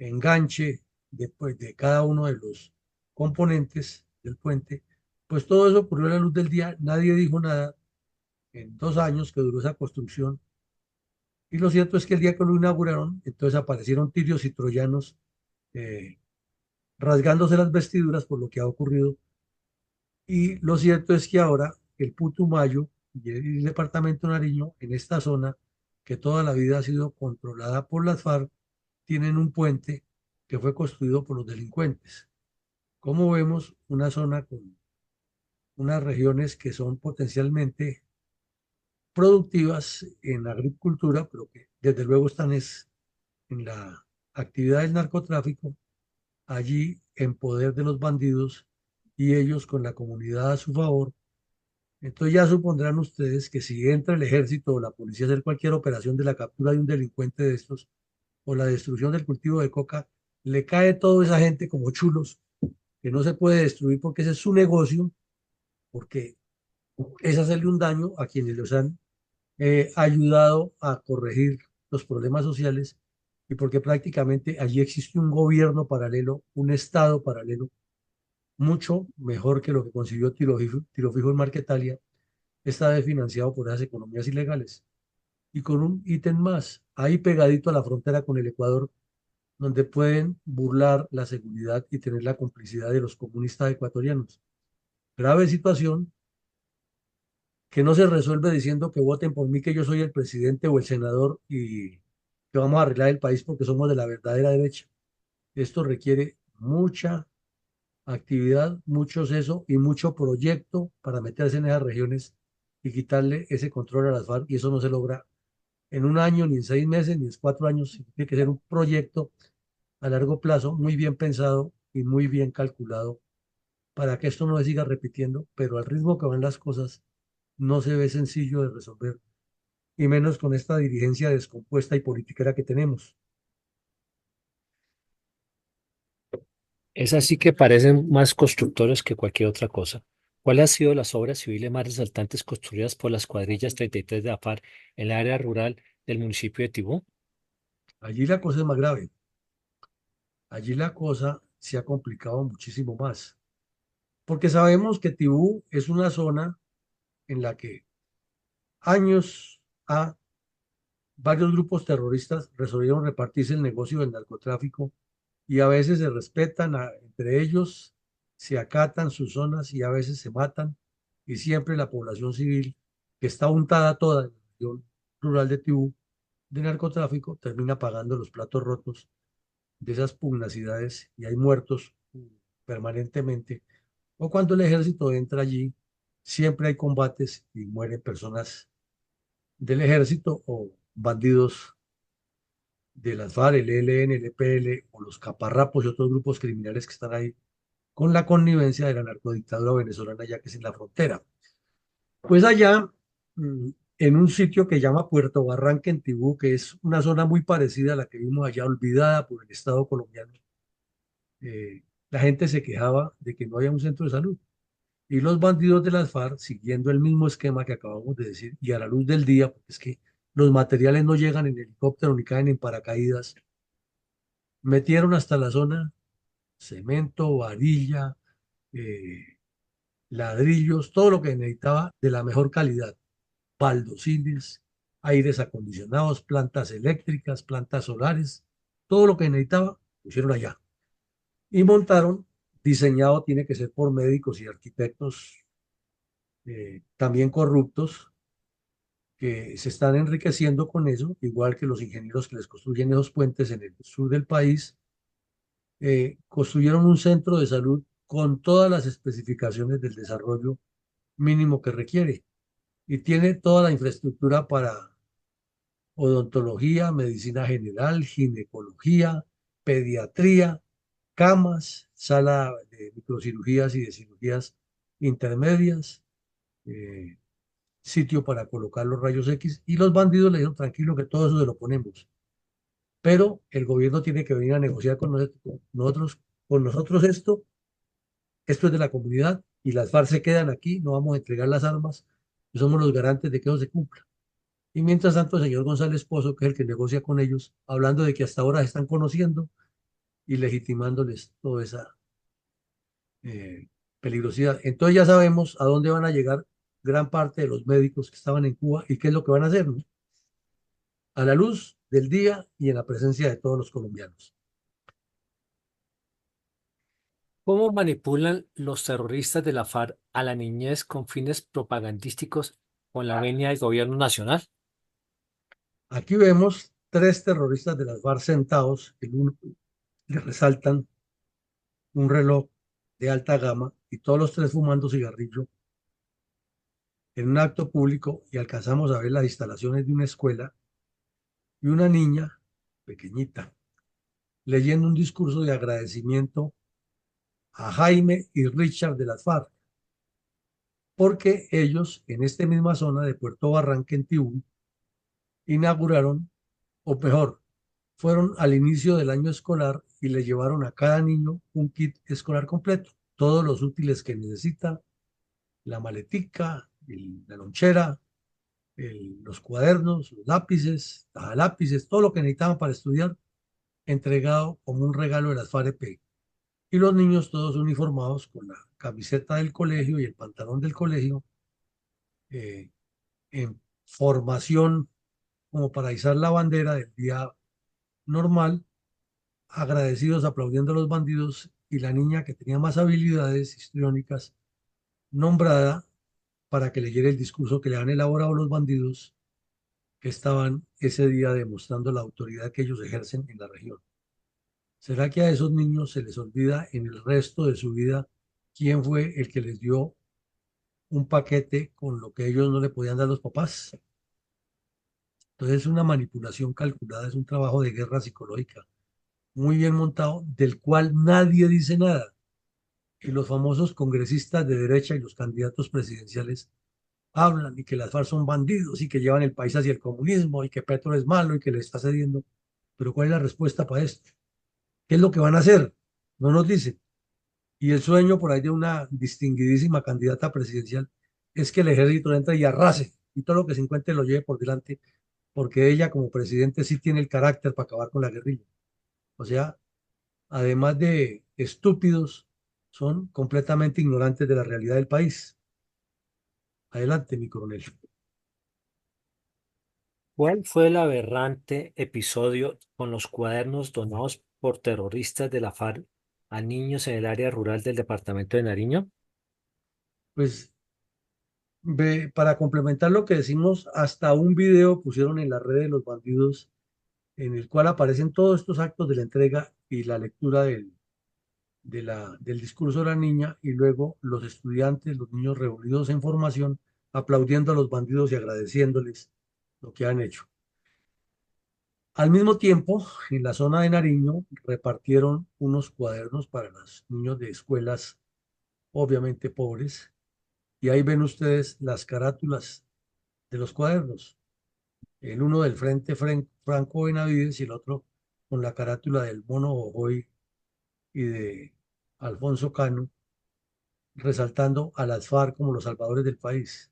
enganche de cada uno de los componentes del puente, pues todo eso ocurrió a la luz del día, nadie dijo nada en 2 años que duró esa construcción, y lo cierto es que el día que lo inauguraron, entonces aparecieron tirios y troyanos eh, rasgándose las vestiduras por lo que ha ocurrido, y lo cierto es que ahora el Putumayo y el departamento de Nariño, en esta zona que toda la vida ha sido controlada por las FARC, tienen un puente que fue construido por los delincuentes. Como vemos, una zona con unas regiones que son potencialmente productivas en la agricultura, pero que desde luego están en la actividad del narcotráfico, allí en poder de los bandidos y ellos con la comunidad a su favor. Entonces ya supondrán ustedes que si entra el ejército o la policía a hacer cualquier operación de la captura de un delincuente de estos o la destrucción del cultivo de coca, le cae toda esa gente como chulos, que no se puede destruir porque ese es su negocio, porque es hacerle un daño a quienes los han ayudado a corregir los problemas sociales y porque prácticamente allí existe un gobierno paralelo, un estado paralelo, mucho mejor que lo que consiguió Tiro Fijo en Marquetalia, esta vez financiado por esas economías ilegales. Y con un ítem más, ahí pegadito a la frontera con el Ecuador, donde pueden burlar la seguridad y tener la complicidad de los comunistas ecuatorianos. Grave situación que no se resuelve diciendo que voten por mí, que yo soy el presidente o el senador y que vamos a arreglar el país porque somos de la verdadera derecha. Esto requiere mucha actividad, mucho seso y mucho proyecto para meterse en esas regiones y quitarle ese control a las FARC y eso no se logra en un año, ni en 6 meses, ni en 4 años. Tiene que ser un proyecto a largo plazo, muy bien pensado y muy bien calculado para que esto no se siga repitiendo, pero al ritmo que van las cosas no se ve sencillo de resolver, y menos con esta dirigencia descompuesta y politiquera que tenemos.
Es así que parecen más constructores que cualquier otra cosa. ¿Cuáles han sido las obras civiles más resaltantes construidas por las cuadrillas 33 de AFAR en el área rural del municipio de Tibú?
Allí la cosa es más grave, allí la cosa se ha complicado muchísimo más, porque sabemos que Tibú es una zona en la que años a varios grupos terroristas resolvieron repartirse el negocio del narcotráfico y a veces se respetan entre ellos, se acatan sus zonas y a veces se matan y siempre la población civil que está untada toda en la región rural de Tibú de narcotráfico termina pagando los platos rotos de esas pugnacidades y hay muertos permanentemente. O cuando el ejército entra allí, siempre hay combates y mueren personas del ejército o bandidos de las FARC, el ELN, el EPL o los caparrapos y otros grupos criminales que están ahí con la connivencia de la narcodictadura venezolana ya que es en la frontera. Pues allá, en un sitio que llama Puerto Barranca en Tibú, que es una zona muy parecida a la que vimos allá, olvidada por el Estado colombiano, la gente se quejaba de que no había un centro de salud. Y los bandidos de las FARC, siguiendo el mismo esquema que acabamos de decir, y a la luz del día, porque es que los materiales no llegan en helicóptero ni caen en paracaídas, metieron hasta la zona cemento, varilla, eh, ladrillos, todo lo que necesitaba de la mejor calidad, baldosines, aires acondicionados, plantas eléctricas, plantas solares, todo lo que necesitaba, pusieron allá. Y montaron, diseñado tiene que ser por médicos y arquitectos también corruptos, que se están enriqueciendo con eso, igual que los ingenieros que les construyen esos puentes en el sur del país, construyeron un centro de salud con todas las especificaciones del desarrollo mínimo que requiere y tiene toda la infraestructura para odontología, medicina general, ginecología, pediatría, camas, sala de microcirugías y de cirugías intermedias, eh, sitio para colocar los rayos X y los bandidos le dijeron tranquilo que todo eso se lo ponemos, pero el gobierno tiene que venir a negociar con nosotros esto es de la comunidad y las FARC se quedan aquí, no vamos a entregar las armas y somos los garantes de que eso se cumpla. Y mientras tanto, el señor González Pozo, que es el que negocia con ellos, hablando de que hasta ahora se están conociendo y legitimándoles toda esa eh, peligrosidad. Entonces ya sabemos a dónde van a llegar gran parte de los médicos que estaban en Cuba y qué es lo que van a hacer, ¿no? A la luz del día y en la presencia de todos los colombianos.
¿Cómo manipulan los terroristas de la FARC a la niñez con fines propagandísticos con la venia del gobierno nacional?
Aquí vemos tres terroristas de las FARC sentados, el uno le resaltan un reloj de alta gama y todos los tres fumando cigarrillo en un acto público y alcanzamos a ver las instalaciones de una escuela y una niña pequeñita leyendo un discurso de agradecimiento a Jaime y Richard de las FARC, porque ellos en esta misma zona de Puerto Barranca en Tibú inauguraron, o mejor, fueron al inicio del año escolar y le llevaron a cada niño un kit escolar completo, todos los útiles que necesita, la maletica, la lonchera, los cuadernos, los lápices, lápices, todo lo que necesitaban para estudiar, entregado como un regalo de las FAREP. Y los niños todos uniformados con la camiseta del colegio y el pantalón del colegio, eh, en formación como para izar la bandera del día normal, agradecidos, aplaudiendo a los bandidos y la niña que tenía más habilidades histriónicas, nombrada para que leyera el discurso que le han elaborado los bandidos que estaban ese día demostrando la autoridad que ellos ejercen en la región. ¿Será que a esos niños se les olvida en el resto de su vida quién fue el que les dio un paquete con lo que ellos no le podían dar a los papás? Entonces es una manipulación calculada, es un trabajo de guerra psicológica muy bien montado, del cual nadie dice nada. Y los famosos congresistas de derecha y los candidatos presidenciales hablan y que las FARC son bandidos y que llevan el país hacia el comunismo y que Petro es malo y que le está cediendo. Pero ¿cuál es la respuesta para esto? ¿Qué es lo que van a hacer? No nos dicen. Y el sueño por ahí de una distinguidísima candidata presidencial es que el ejército entre y arrase y todo lo que se encuentre lo lleve por delante, porque ella como presidente sí tiene el carácter para acabar con la guerrilla. O sea, además de estúpidos, son completamente ignorantes de la realidad del país. Adelante, mi coronel.
¿Cuál fue el aberrante episodio con los cuadernos donados por terroristas de la FARC a niños en el área rural del departamento de Nariño?
Pues para complementar lo que decimos, hasta un video pusieron en la red de los bandidos en el cual aparecen todos estos actos de la entrega y la lectura del discurso de la niña y luego los estudiantes, los niños reunidos en formación, aplaudiendo a los bandidos y agradeciéndoles. lo que han hecho. Al mismo tiempo, en la zona de Nariño repartieron unos cuadernos para los niños de escuelas obviamente pobres, y ahí ven ustedes las carátulas de los cuadernos. El uno del Frente Franco Benavides y el otro con la carátula del Mono Jojoy y de Alfonso Cano, resaltando a las FARC como los salvadores del país.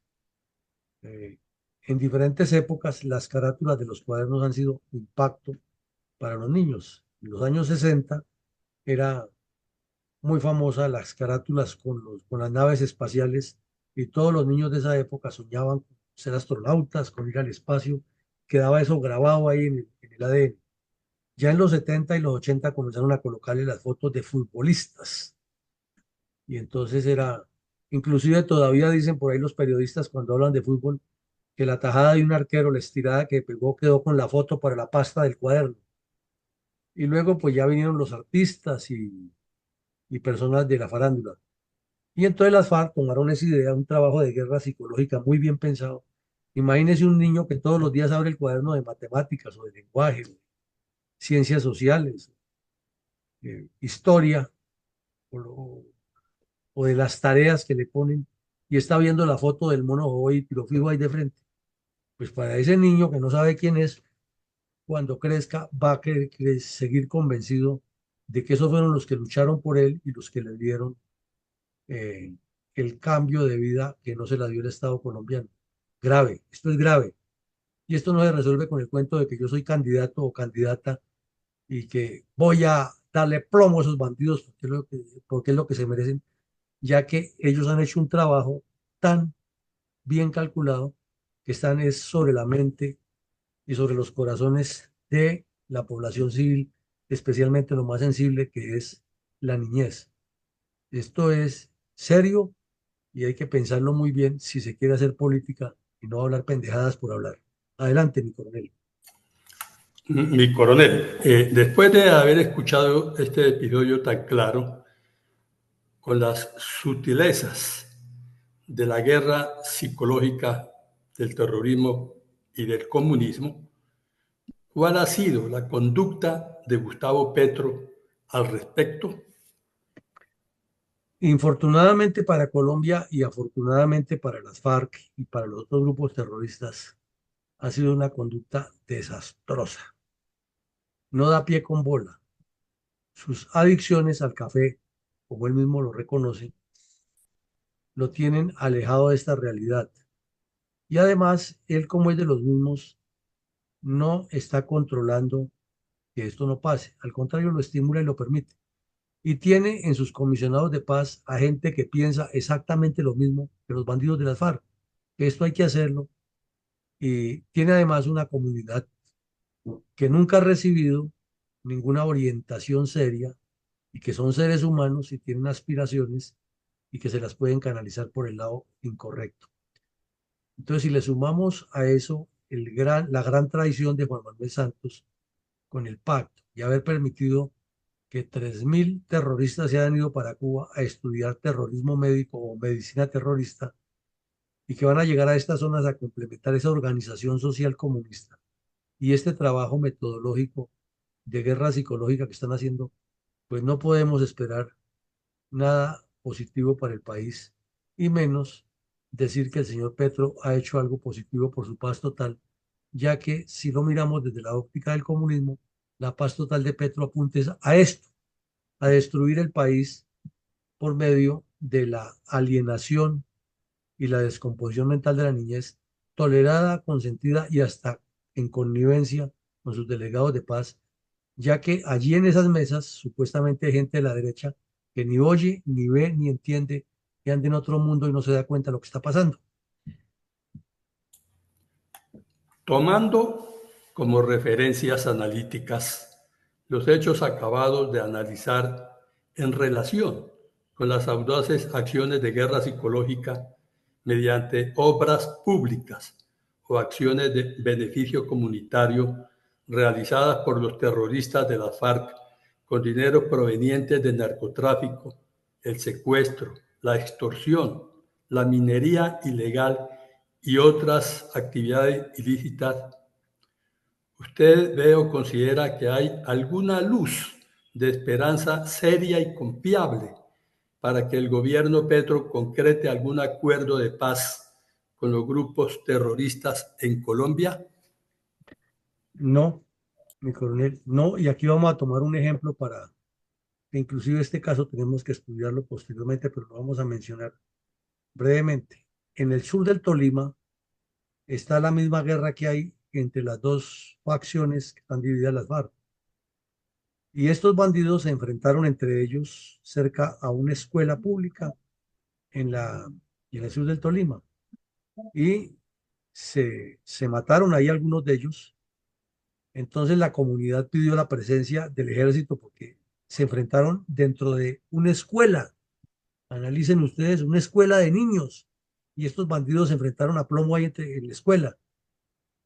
Eh, en diferentes épocas, las carátulas de los cuadernos han sido impacto para los niños. En los años 60 era muy famosa las carátulas con las naves espaciales, y todos los niños de esa época soñaban con ser astronautas, con ir al espacio. Quedaba eso grabado ahí en el ADN. Ya en los 70 y los 80 comenzaron a colocarle las fotos de futbolistas, y entonces era, inclusive todavía dicen por ahí los periodistas cuando hablan de fútbol, que la tajada de un arquero, la estirada que pegó, quedó con la foto para la pasta del cuaderno. Y luego pues ya vinieron los artistas y personas de la farándula. Y entonces las FARC tomaron esa idea, un trabajo de guerra psicológica muy bien pensado. Imagínese un niño que todos los días abre el cuaderno de matemáticas o de lenguaje, o ciencias sociales, historia, o de las tareas que le ponen, y está viendo la foto del mono hoy y lo fijo ahí de frente. Pues para ese niño que no sabe quién es, cuando crezca va a seguir convencido de que esos fueron los que lucharon por él y los que le dieron eh, el cambio de vida que no se la dio el Estado colombiano. Grave, esto es grave. Y esto no se resuelve con el cuento de que yo soy candidato o candidata y que voy a darle plomo a esos bandidos porque es lo que se merecen, ya que ellos han hecho un trabajo tan bien calculado que están es sobre la mente y sobre los corazones de la población civil, especialmente lo más sensible que es la niñez. Esto es serio y hay que pensarlo muy bien si se quiere hacer política y no hablar pendejadas por hablar. Adelante, mi coronel.
Mi coronel, después de haber escuchado este episodio tan claro, con las sutilezas de la guerra psicológica del terrorismo y del comunismo, ¿cuál ha sido la conducta de Gustavo Petro al respecto?
Infortunadamente para Colombia y afortunadamente para las FARC y para los otros grupos terroristas, ha sido una conducta desastrosa. No da pie con bola. Sus adicciones al café, como él mismo lo reconoce, lo tienen alejado de esta realidad. Y además, él como es de los mismos, no está controlando que esto no pase. Al contrario, lo estimula y lo permite. Y tiene en sus comisionados de paz a gente que piensa exactamente lo mismo que los bandidos de las FARC, que esto hay que hacerlo. Y tiene además una comunidad que nunca ha recibido ninguna orientación seria y que son seres humanos y tienen aspiraciones y que se las pueden canalizar por el lado incorrecto. Entonces, si le sumamos a eso la gran traición de Juan Manuel Santos con el pacto y haber permitido que 3.000 terroristas se hayan ido para Cuba a estudiar terrorismo médico o medicina terrorista, y que van a llegar a estas zonas a complementar esa organización social comunista y este trabajo metodológico de guerra psicológica que están haciendo, pues no podemos esperar nada positivo para el país, y menos decir que el señor Petro ha hecho algo positivo por su paz total, ya que si lo miramos desde la óptica del comunismo, la paz total de Petro apunta a esto, a destruir el país por medio de la alienación y la descomposición mental de la niñez, tolerada, consentida y hasta en connivencia con sus delegados de paz, ya que allí en esas mesas supuestamente hay gente de la derecha que ni oye, ni ve, ni entiende, que anda en otro mundo y no se da cuenta de lo que está pasando.
Tomando como referencias analíticas los hechos acabados de analizar en relación con las audaces acciones de guerra psicológica mediante obras públicas o acciones de beneficio comunitario realizadas por los terroristas de las FARC con dinero proveniente del narcotráfico, el secuestro, la extorsión, la minería ilegal y otras actividades ilícitas, ¿usted ve o considera que hay alguna luz de esperanza seria y confiable para que el gobierno Petro concrete algún acuerdo de paz con los grupos terroristas en Colombia?
No, mi coronel, no. Y aquí vamos a tomar un ejemplo para que inclusive este caso tenemos que estudiarlo posteriormente, pero lo vamos a mencionar brevemente. En el sur del Tolima está la misma guerra que hay entre las dos facciones que están divididas las FARC. Y estos bandidos se enfrentaron entre ellos cerca a una escuela pública en en el sur del Tolima. Y se mataron ahí algunos de ellos. Entonces la comunidad pidió la presencia del ejército porque se enfrentaron dentro de una escuela. Analicen ustedes, una escuela de niños. Y estos bandidos se enfrentaron a plomo ahí en la escuela.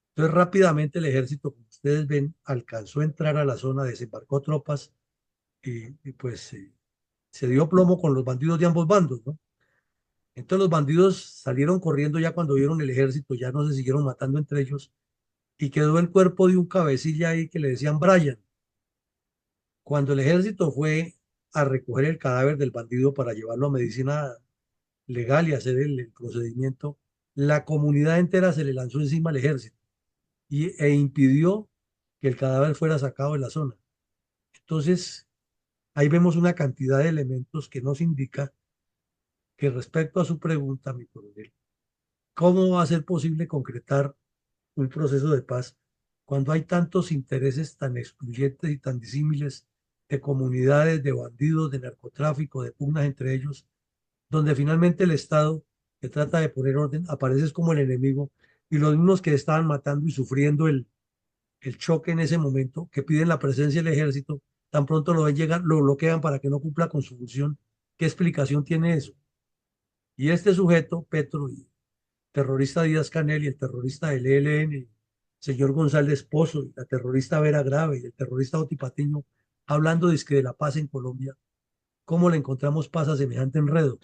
Entonces rápidamente el ejército, como ustedes ven, alcanzó a entrar a la zona, desembarcó tropas y pues se dio plomo con los bandidos de ambos bandos, ¿no? Entonces los bandidos salieron corriendo ya cuando vieron el ejército, ya no se siguieron matando entre ellos y quedó el cuerpo de un cabecilla ahí que le decían Brian. Cuando el ejército fue a recoger el cadáver del bandido para llevarlo a medicina legal y hacer el procedimiento, la comunidad entera se le lanzó encima al ejército e impidió que el cadáver fuera sacado de la zona. Entonces, ahí vemos una cantidad de elementos que nos indica que respecto a su pregunta, mi coronel, ¿cómo va a ser posible concretar un proceso de paz cuando hay tantos intereses tan excluyentes y tan disímiles de comunidades, de bandidos, de narcotráfico, de pugnas entre ellos, donde finalmente el Estado que trata de poner orden aparece como el enemigo y los mismos que estaban matando y sufriendo el choque en ese momento, que piden la presencia del ejército, tan pronto lo ven llegar, lo bloquean para que no cumpla con su función? ¿Qué explicación tiene eso? Y este sujeto, Petro, y terrorista Díaz Canel y el terrorista del ELN, señor González Pozo, y la terrorista Vera Grave y el terrorista Oti Patiño, hablando de la paz en Colombia, ¿cómo le encontramos paz a semejante enredo?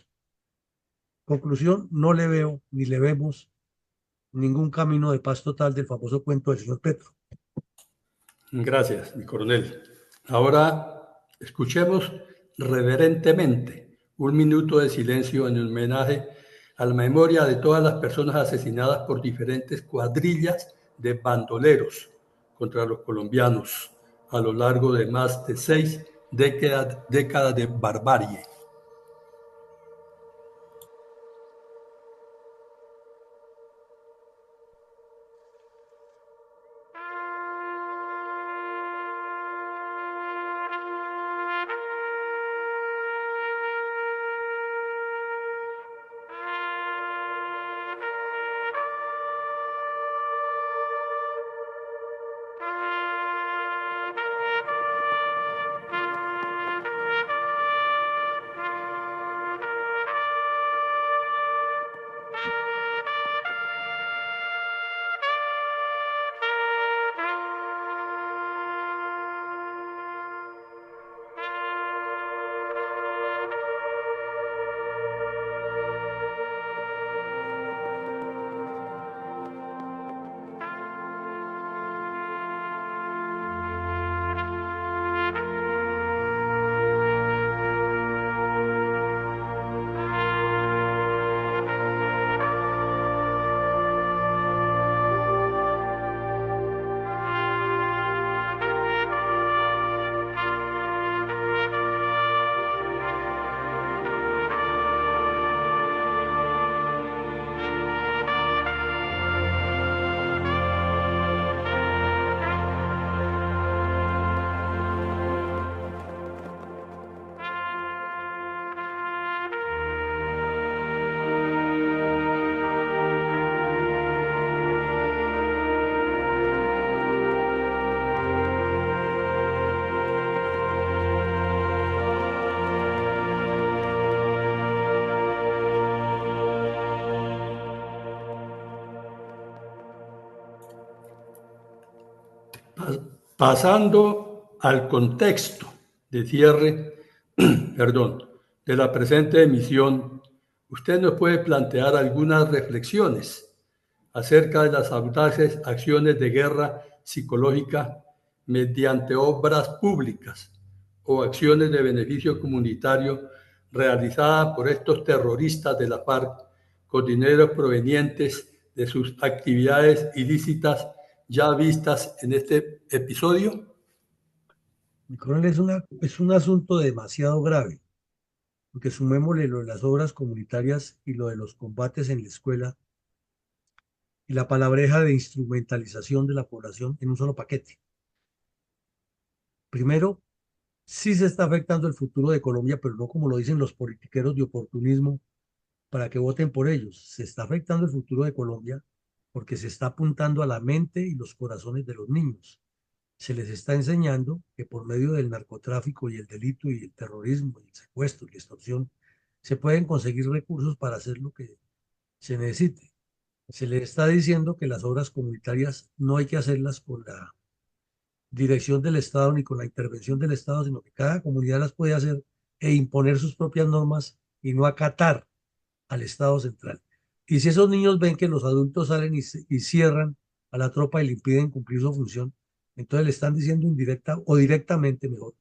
Conclusión, no le veo ni le vemos ningún camino de paz total del famoso cuento del señor Petro.
Gracias, mi coronel. Ahora escuchemos reverentemente un minuto de silencio en homenaje a la memoria de todas las personas asesinadas por diferentes cuadrillas de bandoleros contra los colombianos a lo largo de más de 6 décadas de barbarie. Pasando al contexto de cierre, de la presente emisión, usted nos puede plantear algunas reflexiones acerca de las audaces acciones de guerra psicológica mediante obras públicas o acciones de beneficio comunitario realizadas por estos terroristas de la FARC con dineros provenientes de sus actividades ilícitas ya vistas en este episodio?
Mi coronel, es un asunto demasiado grave, porque sumémosle lo de las obras comunitarias y lo de los combates en la escuela y la palabreja de instrumentalización de la población en un solo paquete. Primero, sí se está afectando el futuro de Colombia, pero no como lo dicen los politiqueros de oportunismo para que voten por ellos. Se está afectando el futuro de Colombia porque se está apuntando a la mente y los corazones de los niños. Se les está enseñando que por medio del narcotráfico y el delito y el terrorismo y el secuestro y la extorsión se pueden conseguir recursos para hacer lo que se necesite. Se les está diciendo que las obras comunitarias no hay que hacerlas con la dirección del Estado ni con la intervención del Estado, sino que cada comunidad las puede hacer e imponer sus propias normas y no acatar al Estado central. Y si esos niños ven que los adultos salen y cierran a la tropa y le impiden cumplir su función, entonces le están diciendo indirecta o directamente mejor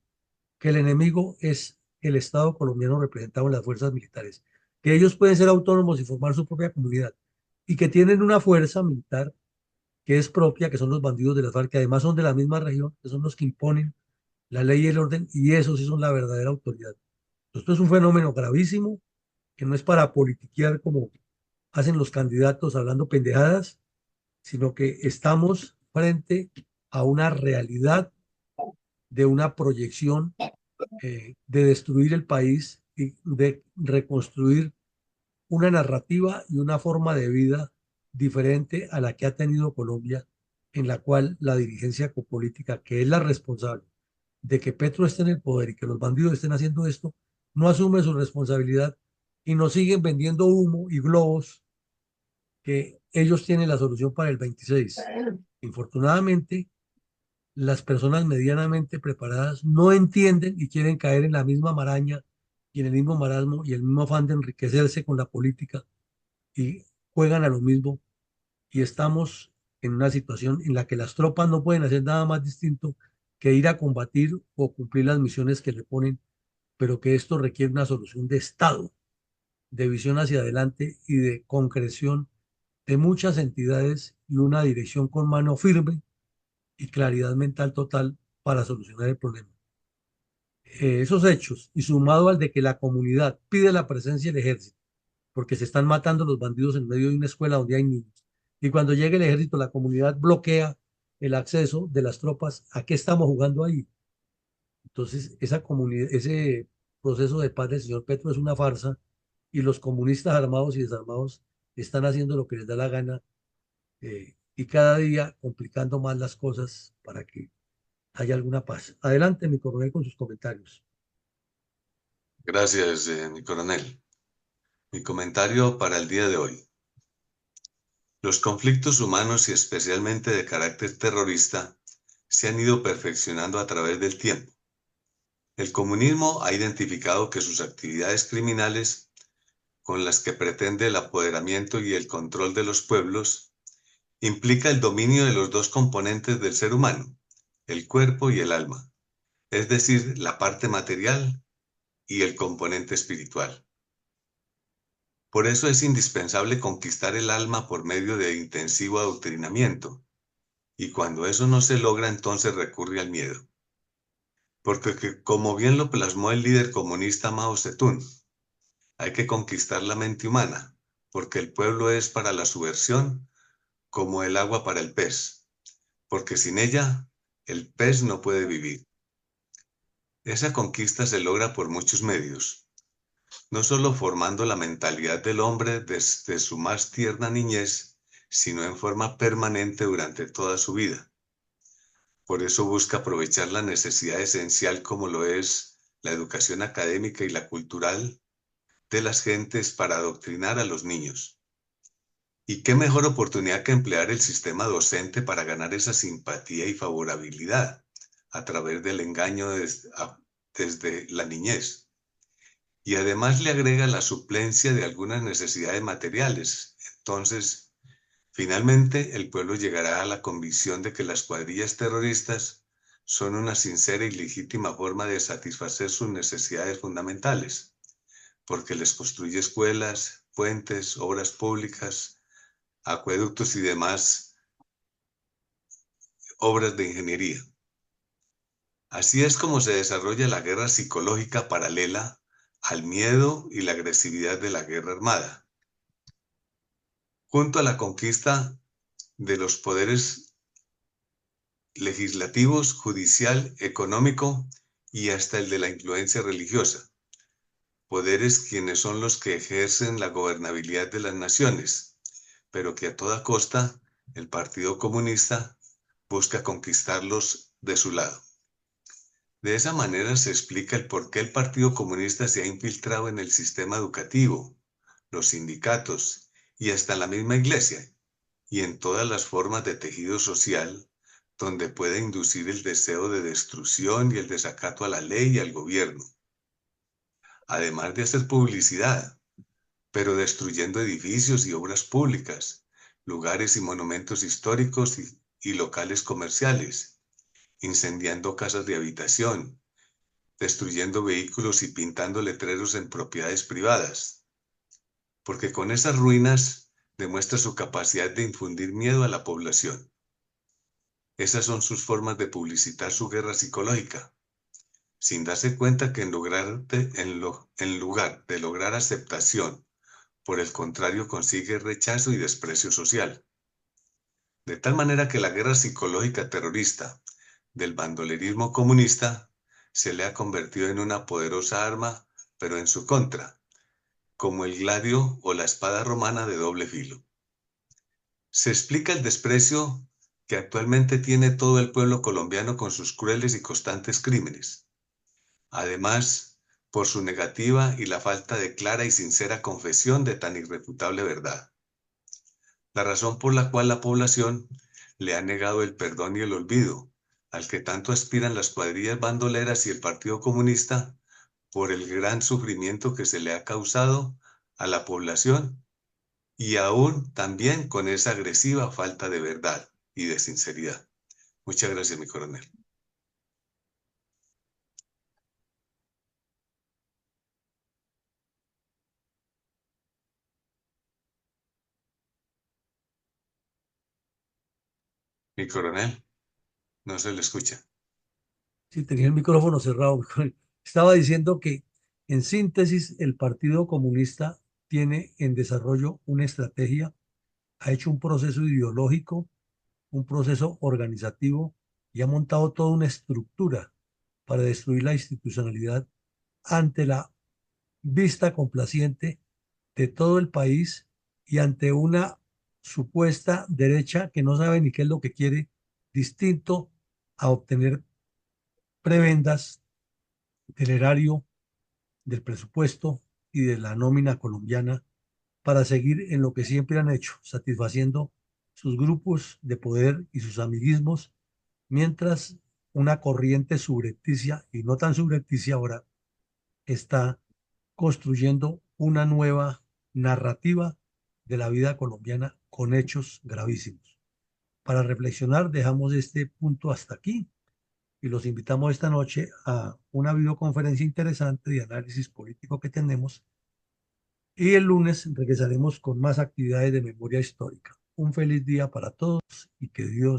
que el enemigo es el Estado colombiano representado en las fuerzas militares, que ellos pueden ser autónomos y formar su propia comunidad y que tienen una fuerza militar que es propia, que son los bandidos de las FARC, que además son de la misma región, que son los que imponen la ley y el orden, y esos sí son la verdadera autoridad. Esto es un fenómeno gravísimo, que no es para politiquear como hacen los candidatos hablando pendejadas, sino que estamos frente a una realidad de una proyección de destruir el país y de reconstruir una narrativa y una forma de vida diferente a la que ha tenido Colombia, en la cual la dirigencia política, que es la responsable de que Petro esté en el poder y que los bandidos estén haciendo esto, no asume su responsabilidad y nos siguen vendiendo humo y globos que ellos tienen la solución para el 26. Infortunadamente, las personas medianamente preparadas no entienden y quieren caer en la misma maraña y en el mismo marasmo y el mismo afán de enriquecerse con la política y juegan a lo mismo y estamos en una situación en la que las tropas no pueden hacer nada más distinto que ir a combatir o cumplir las misiones que le ponen, pero que esto requiere una solución de Estado, de visión hacia adelante y de concreción de muchas entidades y una dirección con mano firme y claridad mental total para solucionar el problema. Esos hechos, y sumado al de que la comunidad pide la presencia del ejército, porque se están matando los bandidos en medio de una escuela donde hay niños, y cuando llegue el ejército, la comunidad bloquea el acceso de las tropas, ¿a qué estamos jugando ahí? Entonces, esa comunidad, ese proceso de paz del señor Petro es una farsa, y los comunistas armados y desarmados están haciendo lo que les da la gana y cada día complicando más las cosas para que haya alguna paz. Adelante, mi coronel, con sus comentarios.
Gracias, mi coronel. Mi comentario para el día de hoy. Los conflictos humanos y especialmente de carácter terrorista se han ido perfeccionando a través del tiempo. El comunismo ha identificado que sus actividades criminales, con las que pretende el apoderamiento y el control de los pueblos, implica el dominio de los dos componentes del ser humano, el cuerpo y el alma, es decir, la parte material y el componente espiritual. Por eso es indispensable conquistar el alma por medio de intensivo adoctrinamiento, y cuando eso no se logra, entonces recurre al miedo. Porque como bien lo plasmó el líder comunista Mao Zedong, hay que conquistar la mente humana, porque el pueblo es para la subversión como el agua para el pez, porque sin ella el pez no puede vivir. Esa conquista se logra por muchos medios, no solo formando la mentalidad del hombre desde su más tierna niñez, sino en forma permanente durante toda su vida. Por eso busca aprovechar la necesidad esencial como lo es la educación académica y la cultural de las gentes para adoctrinar a los niños. ¿Y qué mejor oportunidad que emplear el sistema docente para ganar esa simpatía y favorabilidad a través del engaño desde la niñez? Y además le agrega la suplencia de algunas necesidades materiales. Entonces, Finalmente, el pueblo llegará a la convicción de que las cuadrillas terroristas son una sincera y legítima forma de satisfacer sus necesidades fundamentales, porque les construye escuelas, puentes, obras públicas, acueductos y demás obras de ingeniería. Así es como se desarrolla la guerra psicológica paralela al miedo y la agresividad de la guerra armada. Junto a la conquista de los poderes legislativos, judicial, económico y hasta el de la influencia religiosa. Poderes quienes son los que ejercen la gobernabilidad de las naciones, pero que a toda costa el Partido Comunista busca conquistarlos de su lado. De esa manera se explica el por qué el Partido Comunista se ha infiltrado en el sistema educativo, los sindicatos y hasta la misma iglesia, y en todas las formas de tejido social donde puede inducir el deseo de destrucción y el desacato a la ley y al gobierno. Además de hacer publicidad, pero destruyendo edificios y obras públicas, lugares y monumentos históricos y locales comerciales, incendiando casas de habitación, destruyendo vehículos y pintando letreros en propiedades privadas, porque con esas ruinas demuestra su capacidad de infundir miedo a la población. Esas son sus formas de publicitar su guerra psicológica, sin darse cuenta que en lugar de lograr aceptación, por el contrario consigue rechazo y desprecio social. De tal manera que la guerra psicológica terrorista del bandolerismo comunista se le ha convertido en una poderosa arma, pero en su contra, como el gladio o la espada romana de doble filo. Se explica el desprecio que actualmente tiene todo el pueblo colombiano con sus crueles y constantes crímenes. Además, por su negativa y la falta de clara y sincera confesión de tan irrefutable verdad. La razón por la cual la población le ha negado el perdón y el olvido, al que tanto aspiran las cuadrillas bandoleras y el Partido Comunista, por el gran sufrimiento que se le ha causado a la población y aún también con esa agresiva falta de verdad y de sinceridad. Muchas gracias, mi coronel. Mi coronel, no se le escucha.
Sí, tenía el micrófono cerrado. Estaba diciendo que, en síntesis, el Partido Comunista tiene en desarrollo una estrategia, ha hecho un proceso ideológico, un proceso organizativo y ha montado toda una estructura para destruir la institucionalidad ante la vista complaciente de todo el país y ante una supuesta derecha que no sabe ni qué es lo que quiere, distinto a obtener prebendas del erario, del presupuesto y de la nómina colombiana para seguir en lo que siempre han hecho, satisfaciendo sus grupos de poder y sus amiguismos, mientras una corriente subrepticia y no tan subrepticia ahora está construyendo una nueva narrativa de la vida colombiana con hechos gravísimos. Para reflexionar, dejamos este punto hasta aquí y los invitamos esta noche a una videoconferencia interesante de análisis político que tenemos y el lunes regresaremos con más actividades de memoria histórica. Un feliz día para todos y que Dios